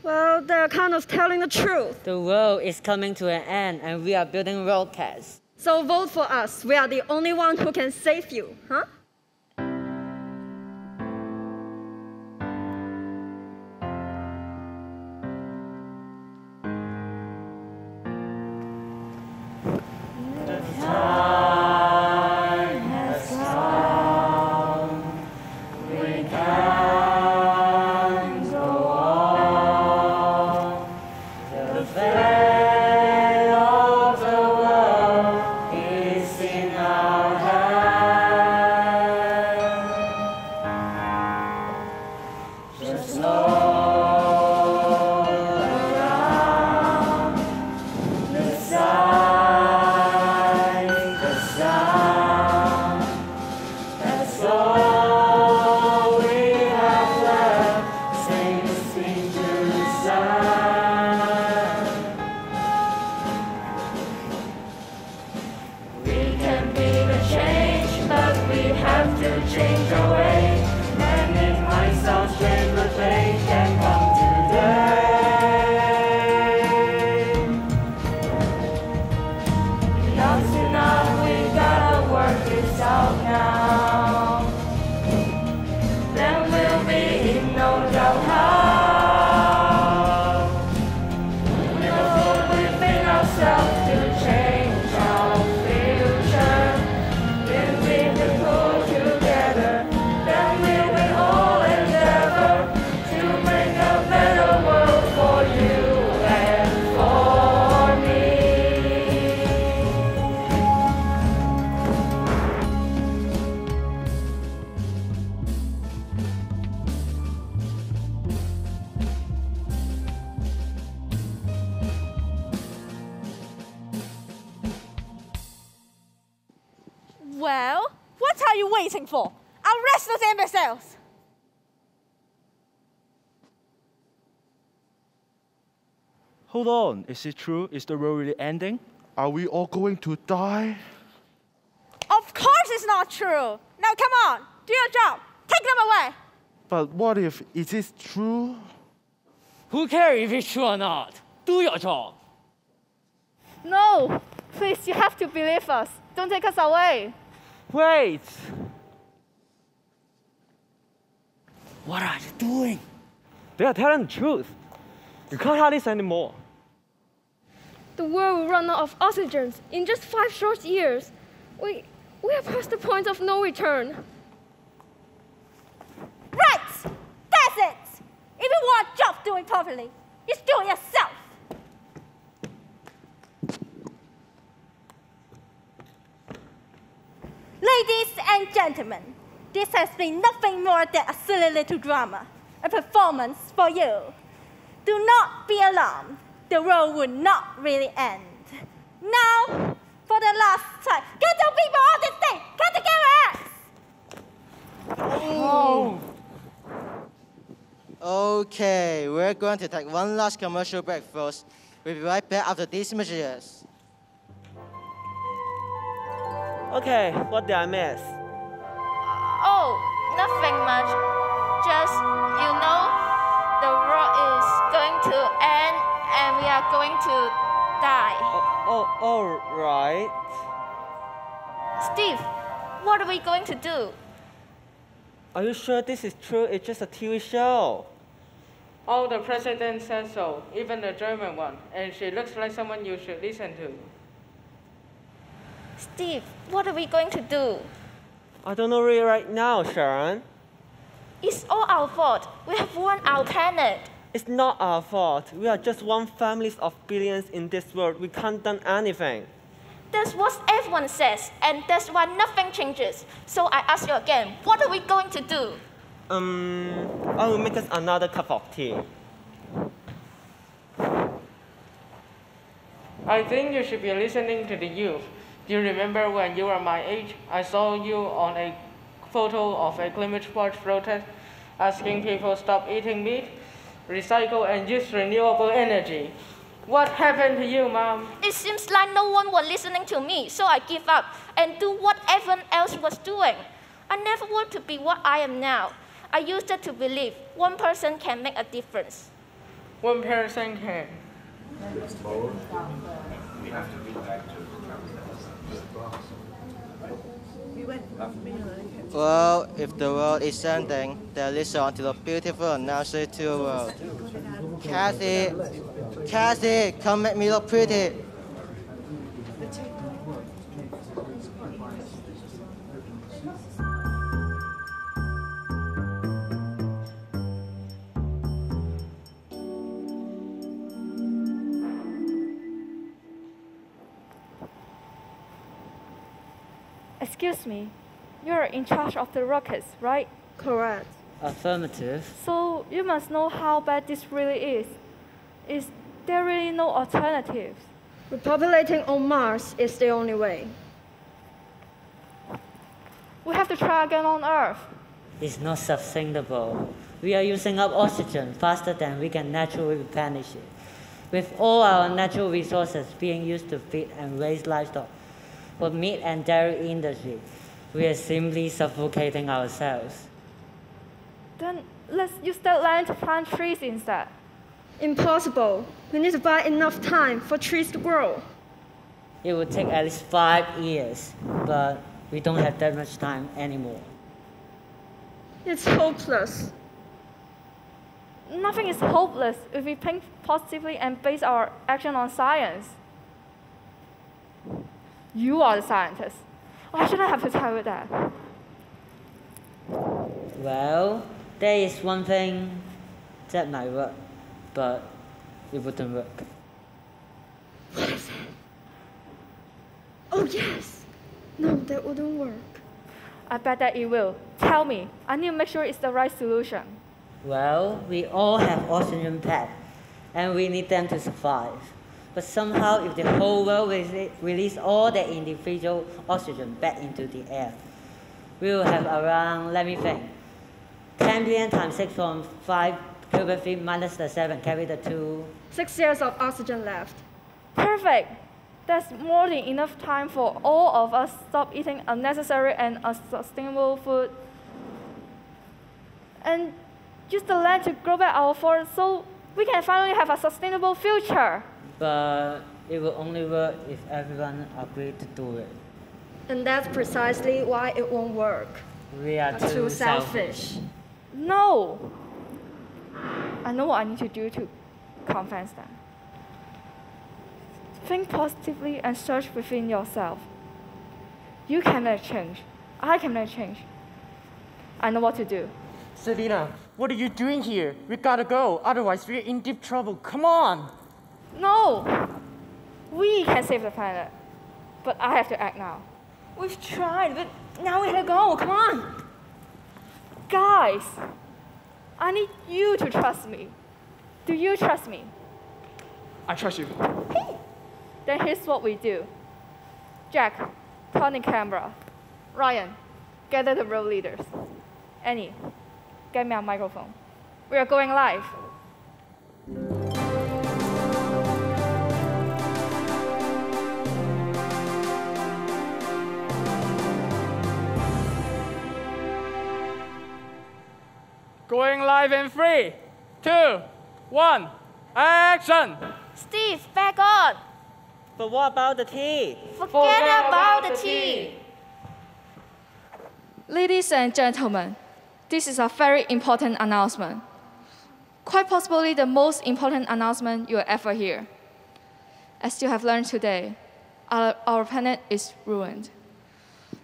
Well, they're kind of telling the truth. The world is coming to an end, and we are building rockets. So vote for us. We are the only one who can save you, huh? Well, what are you waiting for? Arrest those imbeciles! Hold on, is it true? Is the world really ending? Are we all going to die? Of course it's not true! Now come on, do your job. Take them away! But what if it is true? Who cares if it's true or not? Do your job. No, please, you have to believe us. Don't take us away. Wait. What are you doing? They are telling the truth. You can't hide this anymore. The world will run out of oxygen in just 5 short years. We are past the point of no return. Right! That's it! If you want a job doing properly, just do it yourself! Ladies and gentlemen, this has been nothing more than a silly little drama, a performance for you. Do not be alarmed. the world would not really end. Now, for the last time, get the people on the stage! Come together! Oh. Okay, we're going to take one last commercial break first. We'll be right back after these messages. Okay, what did I miss? Oh, nothing much. Just, you know, the world is going to end and we are going to die. All right. Steve, what are we going to do? Are you sure this is true? It's just a TV show. Oh, the president said so, even the German one, and she looks like someone you should listen to. Steve, what are we going to do? I don't know really right now, Sharon. It's all our fault. We have ruined our planet. It's not our fault. We are just one family of billions in this world. We can't do anything. That's what everyone says, and that's why nothing changes. So I ask you again, what are we going to do? I will make us another cup of tea. I think you should be listening to the youth. Do you remember when you were my age? I saw you on a photo of a climate change protest asking people stop eating meat, recycle and use renewable energy. What happened to you, Mom? It seems like no one was listening to me, so I give up and do what everyone else was doing. I never want to be what I am now. I used to believe one person can make a difference. One person can. We have to be back to Well, if the world is ending, then listen to the beautiful announcer to the world. Kathy, come make me look pretty. Excuse me, you're in charge of the rockets, right? Correct. Affirmative. So you must know how bad this really is. Is there really no alternatives? Repopulating on Mars is the only way. We have to try again on Earth. It's not sustainable. We are using up oxygen faster than we can naturally replenish it. With all our natural resources being used to feed and raise livestock for meat and dairy industry, we are simply suffocating ourselves. Then let's use that land to plant trees instead. Impossible. We need to buy enough time for trees to grow. It will take at least 5 years, but we don't have that much time anymore. It's hopeless. Nothing is hopeless if we think positively and base our action on science. You are the scientist. Why should I have to tell you that? Well, there is one thing that might work, but it wouldn't work. What is it? Oh, yes. No, that wouldn't work. I bet that it will. Tell me. I need to make sure it's the right solution. Well, we all have oxygen pads, and we need them to survive. But somehow, if the whole world release all the individual oxygen back into the air, we will have around, let me think, 10 billion times 6.5 cubic feet minus the 7 carry the 2. 6 years of oxygen left. Perfect. That's more than enough time for all of us to stop eating unnecessary and unsustainable food. And use the land to grow back our forest so we can finally have a sustainable future. But it will only work if everyone agrees to do it. And that's precisely why it won't work. We are too selfish. No! I know what I need to do to convince them. Think positively and search within yourself. You can make change. I can make change. I know what to do. Selena, what are you doing here? We gotta go, otherwise we're in deep trouble. Come on! No! We can save the planet. But I have to act now. We've tried, but now we gotta go. Come on! Guys, I need you to trust me. Do you trust me? I trust you. Then here's what we do. Jack, turn the camera. Ryan, gather the road leaders. Annie, get me a microphone. We are going live. Going live in 3, 2, 1, action! Steve, back on. But what about the tea? Forget about the tea. Ladies and gentlemen, this is a very important announcement. Quite possibly the most important announcement you will ever hear. As you have learned today, our planet is ruined.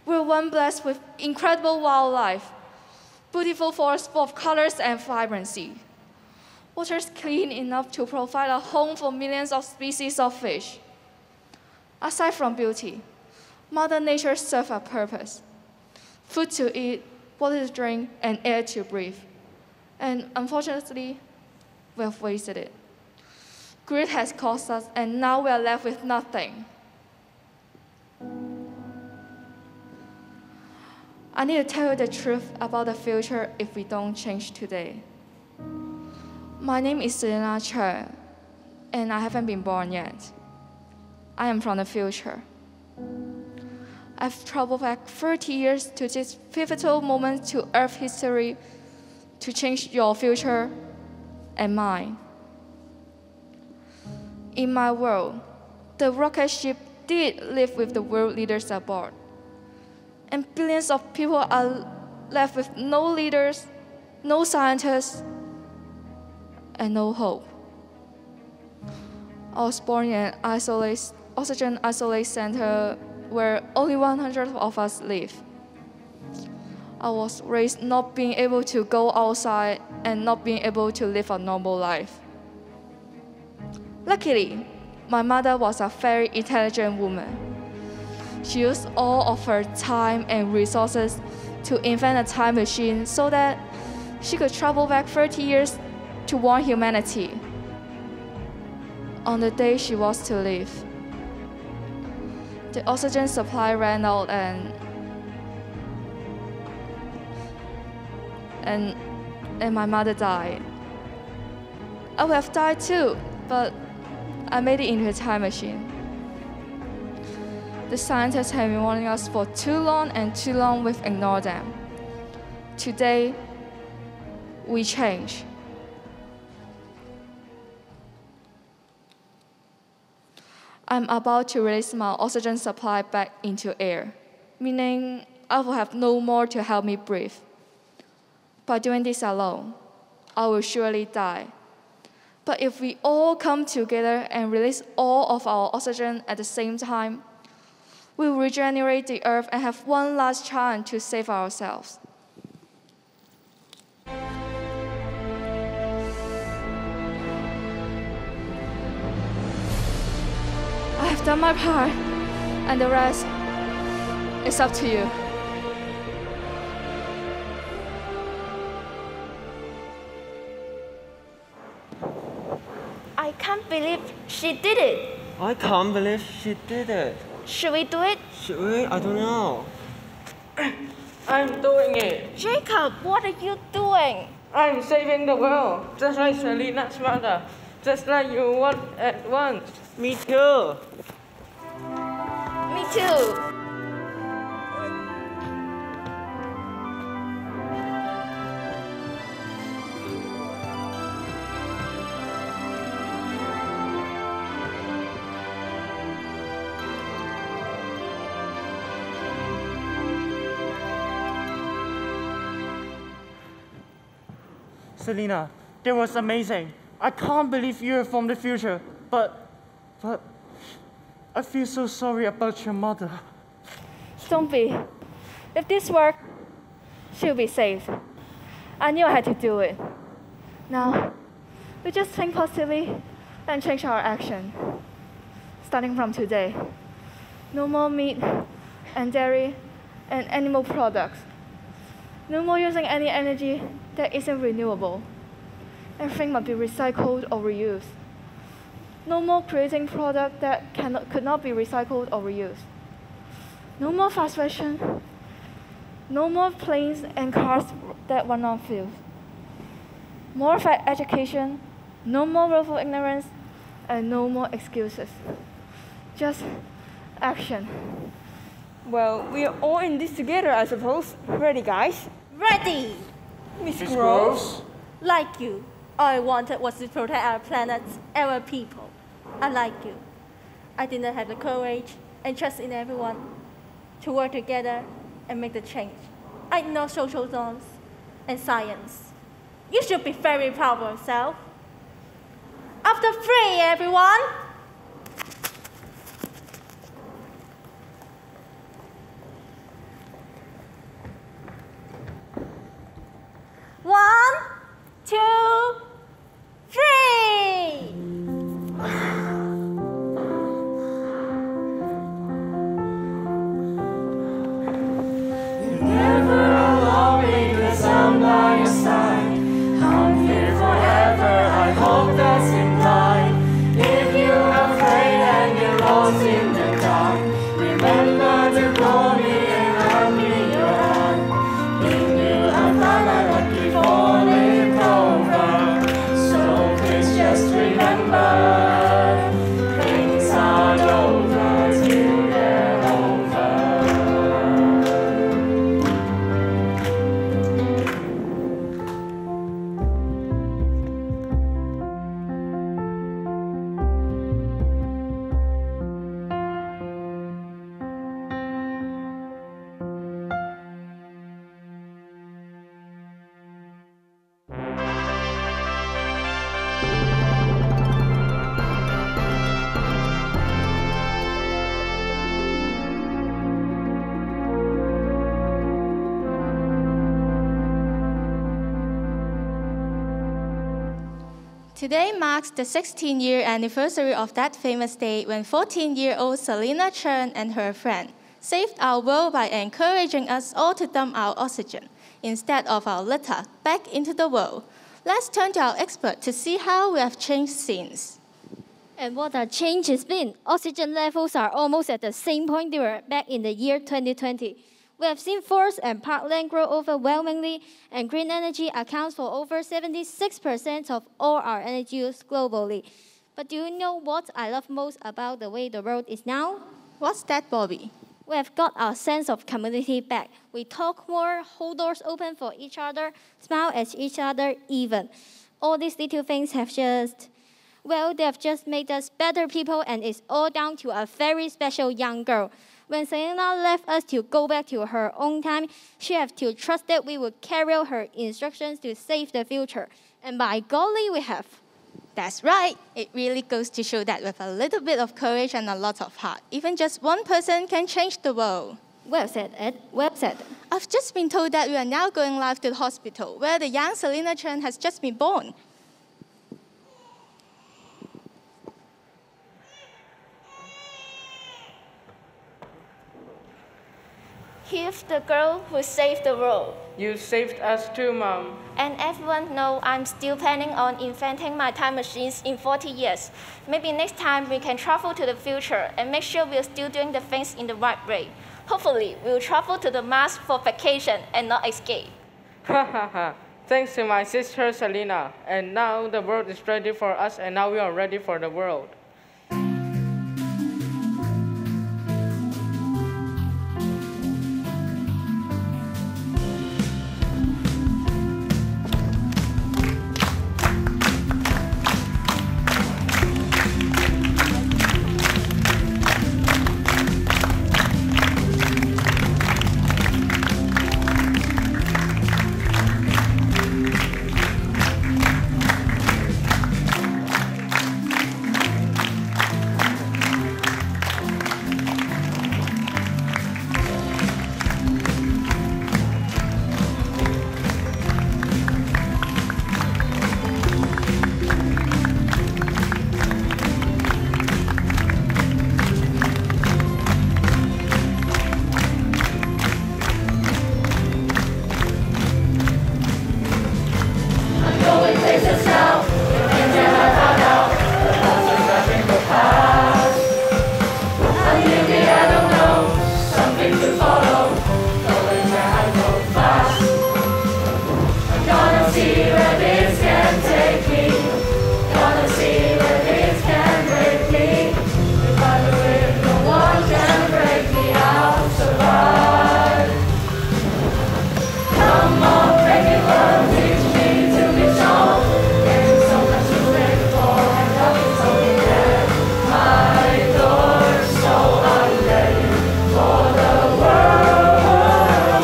We're one blessed with incredible wildlife, beautiful forests full of colors and vibrancy. Waters clean enough to provide a home for millions of species of fish. Aside from beauty, Mother Nature serves a purpose. Food to eat, water to drink, and air to breathe. And unfortunately, we have wasted it. Greed has cost us, and now we are left with nothing. I need to tell you the truth about the future if we don't change today. My name is Selena Chen, and I haven't been born yet. I am from the future. I've traveled back 30 years to this pivotal moment to Earth history to change your future and mine. In my world, the rocket ship did live with the world leaders aboard. And billions of people are left with no leaders, no scientists, and no hope. I was born in an oxygen isolate center where only 100 of us live. I was raised not being able to go outside and not being able to live a normal life. Luckily, my mother was a very intelligent woman. She used all of her time and resources to invent a time machine so that she could travel back 30 years to warn humanity. On the day she was to leave, the oxygen supply ran out and my mother died. I would have died too, but I made it into a time machine. The scientists have been warning us for too long, and too long we've ignored them. Today, we change. I'm about to release my oxygen supply back into air, meaning I will have no more to help me breathe. By doing this alone, I will surely die. But if we all come together and release all of our oxygen at the same time, we will regenerate the earth and have one last chance to save ourselves. I have done my part, and the rest is up to you. I can't believe she did it. I can't believe she did it. Should we do it? Should we? I don't know. I'm doing it. Jacob, what are you doing? I'm saving the world, just like Selena's mother, just like you want at once. Me too. Me too. Selena, that was amazing. I can't believe you're from the future, but I feel so sorry about your mother. Don't be. If this works, she'll be saved. I knew I had to do it. Now, we just think positively and change our action. Starting from today, no more meat and dairy and animal products. No more using any energy that isn't renewable. Everything must be recycled or reused. No more creating products that could not be recycled or reused. No more fast fashion. No more planes and cars that run on fuel. More fair education. No more willful ignorance. And no more excuses. Just action. Well, we are all in this together, I suppose. Ready, guys? Ready! Miss Groves? Like you, all I wanted was to protect our planet and our people. Unlike you, I did not have the courage and trust in everyone to work together and make the change. I know social norms and science. You should be very proud of yourself. After 3, everyone! One, 2, 3! I'm by your side. I'm here forever. I hope that's implied. If you're afraid and you're lost in the dark, remember to call me and I'll be your hand. In you I find my lucky falling over. So please just remember, things aren't over till they're over. Today marks the 16th-year anniversary of that famous day when 14-year-old Selina Chen and her friend saved our world by encouraging us all to dump our oxygen instead of our litter back into the world. Let's turn to our expert to see how we have changed since. And what a change it's been. Oxygen levels are almost at the same point they were back in the year 2020. We have seen forests and parkland grow overwhelmingly, and green energy accounts for over 76% of all our energy use globally. But do you know what I love most about the way the world is now? What's that, Bobby? We have got our sense of community back. We talk more, hold doors open for each other, smile at each other even. All these little things have they have just made us better people, and it's all down to a very special young girl. When Selena left us to go back to her own time, she had to trust that we would carry out her instructions to save the future. And by golly, we have. That's right. It really goes to show that with a little bit of courage and a lot of heart, even just one person can change the world. Well said, Ed. Well said. I've just been told that we are now going live to the hospital, where the young Selina Chen has just been born. Here's the girl who saved the world. You saved us too, Mom. And everyone knows I'm still planning on inventing my time machines in 40 years. Maybe next time we can travel to the future and make sure we're still doing the things in the right way. Hopefully, we'll travel to the Mars for vacation and not escape. Ha ha ha. Thanks to my sister Selena. And now the world is ready for us, and now we are ready for the world. One year me, I don't know. Something to follow. Going where I go fast. I'm gonna see where this can take me. Gonna see where this can break me. If I believe no one can break me, I'll survive. Come on, break it world, teach me to be strong. There's so much to wait for, and nothing's only there. My door, so I'm ready for the world.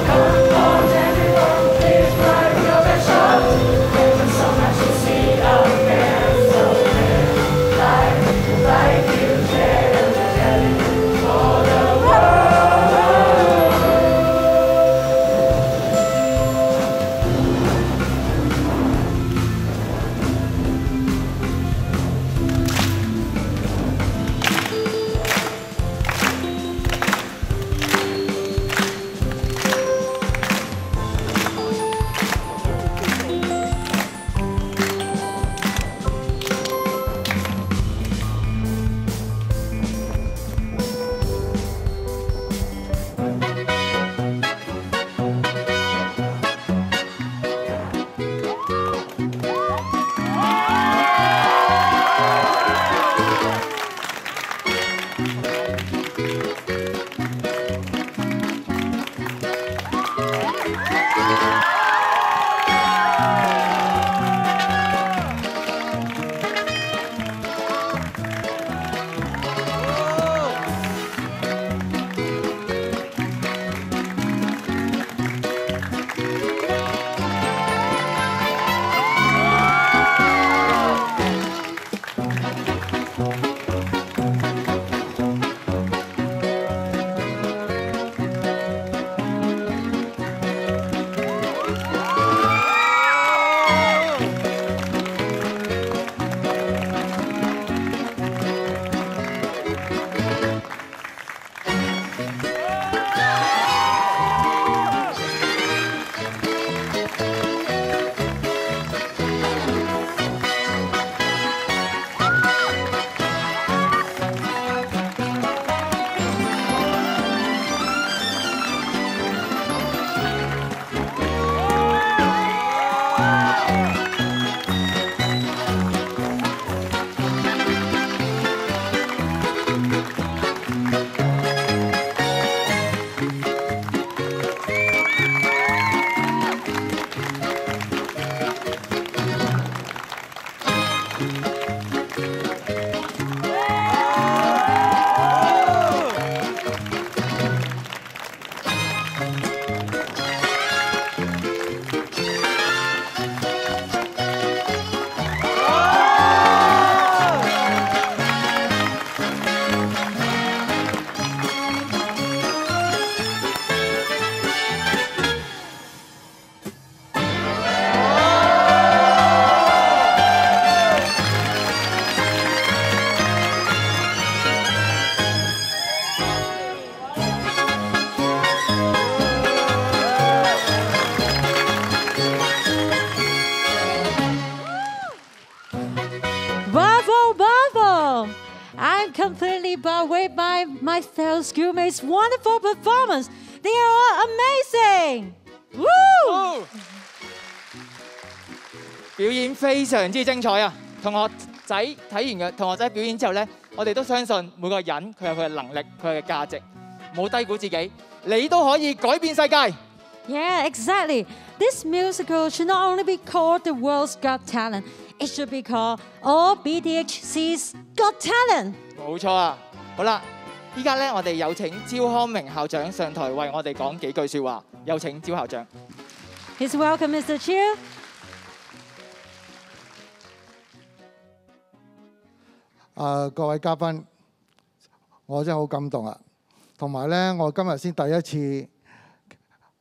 Come on, everyone, please ride your best shot. There's so much to see out there, so there. Like you care, ready for the world. completely blown away by my fellow schoolmates' wonderful performance. They are all amazing. Woo! 表演非常之精彩啊！同學仔睇完嘅同學仔表演之後呢，我哋都相信每個人佢有佢嘅能力，佢嘅價值，冇低估自己，你都可以改變世界。Yeah, exactly. This musical should not only be called The World's Got Talent, it should be called All BTHC's Got Talent. 冇錯啊！好啦，依家呢，我哋有請招康明校長上台為我哋講幾句説話。有請招校長。Please welcome Mr. Chiu. 各位嘉賓，我真係好感動啊！同埋咧，我今日先第一次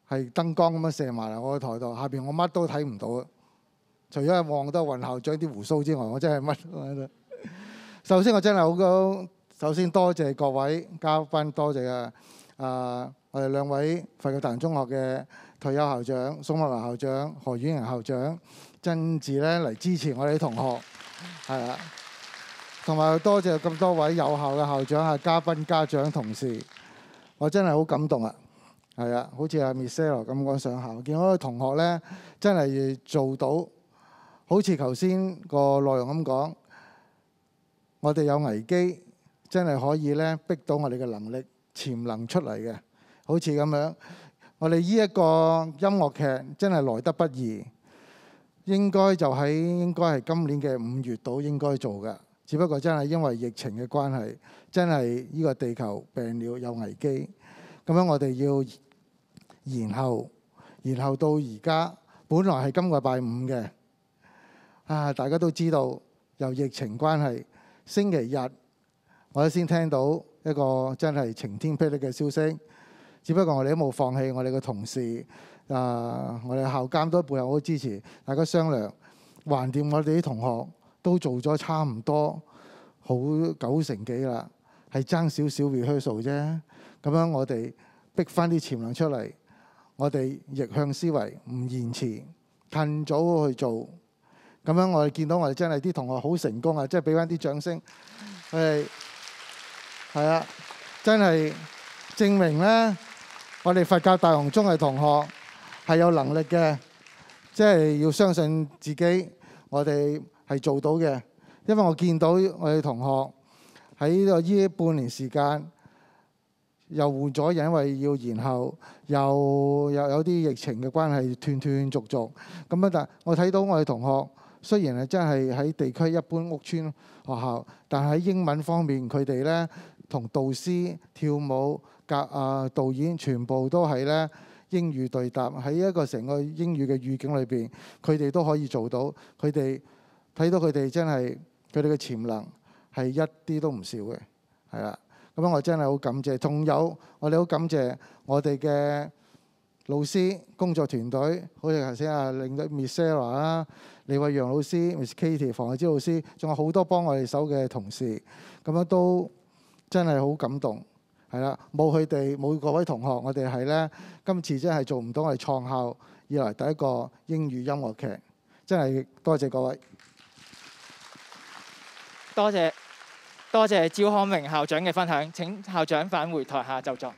係燈光咁樣射埋嚟我個台度，下邊我乜都睇唔到啊！除咗望到雲校長啲胡鬚之外，我真係乜都喺度。首先我真係好高，首先多謝各位嘉賓，多謝我哋兩位佛教大雄中學嘅退休校長宋麥華校長、何婉瑩校長親自咧嚟支持我哋啲同學，係啦。同埋多謝咁多位有效嘅校長啊、嘉賓、家長、同事，我真係好感動啊！係啊，好似阿 Michelle 咁講上校，見到個同學咧，真係做到，好似頭先個內容咁講，我哋有危機，真係可以咧逼到我哋嘅能力、潛能出嚟嘅，好似咁樣。我哋呢一個音樂劇真係來得不易，應該係今年嘅5月度應該做嘅，只不過真係因為疫情嘅關係，真係呢個地球病了有危機，咁樣我哋要延後到而家，本來係今個禮拜5嘅，大家都知道由疫情關係，星期日我先聽到一個真係晴天霹靂嘅消息。只不過我哋都冇放棄，我哋嘅同事我哋校監都背後好支持，大家商量，橫掂我哋啲同學都做咗差唔多好9成幾啦，係爭少少 rehearsal 啫。咁樣我哋逼翻啲潛能出嚟，我哋逆向思維，唔延遲，趁早去做。咁樣我哋見到我哋真係啲同學好成功啊！即係俾翻啲掌聲，佢哋係啊，真係證明咧。我哋佛教大雄中嘅同學係有能力嘅，即係要相信自己，我哋係做到嘅。因為我見到我哋同學喺呢半年時間又換咗人，因為要延後，又有啲疫情嘅關係斷斷續續。咁樣，但我睇到我哋同學雖然係真係喺地區一般屋邨學校，但係喺英文方面佢哋咧同導師跳舞。導演全部都係咧英語對答，喺一個成個英語嘅語境裏邊，佢哋都可以做到。佢哋睇到佢哋真係佢哋嘅潛能係一啲都唔少嘅，係啦。咁樣我真係好感謝，仲有我哋好感謝我哋嘅老師工作團隊，好似頭先領隊 Miss Sarah 啦、李慧陽老師、Miss Katie、房慧芝老師，仲有好多幫我哋手嘅同事，咁樣都真係好感動。係啦，冇佢哋，冇各位同學，我哋係咧今次真係做唔到我哋創校以來第一個英語音樂劇，真係多謝各位。多謝趙漢榮校長嘅分享，請校長返回台下就座。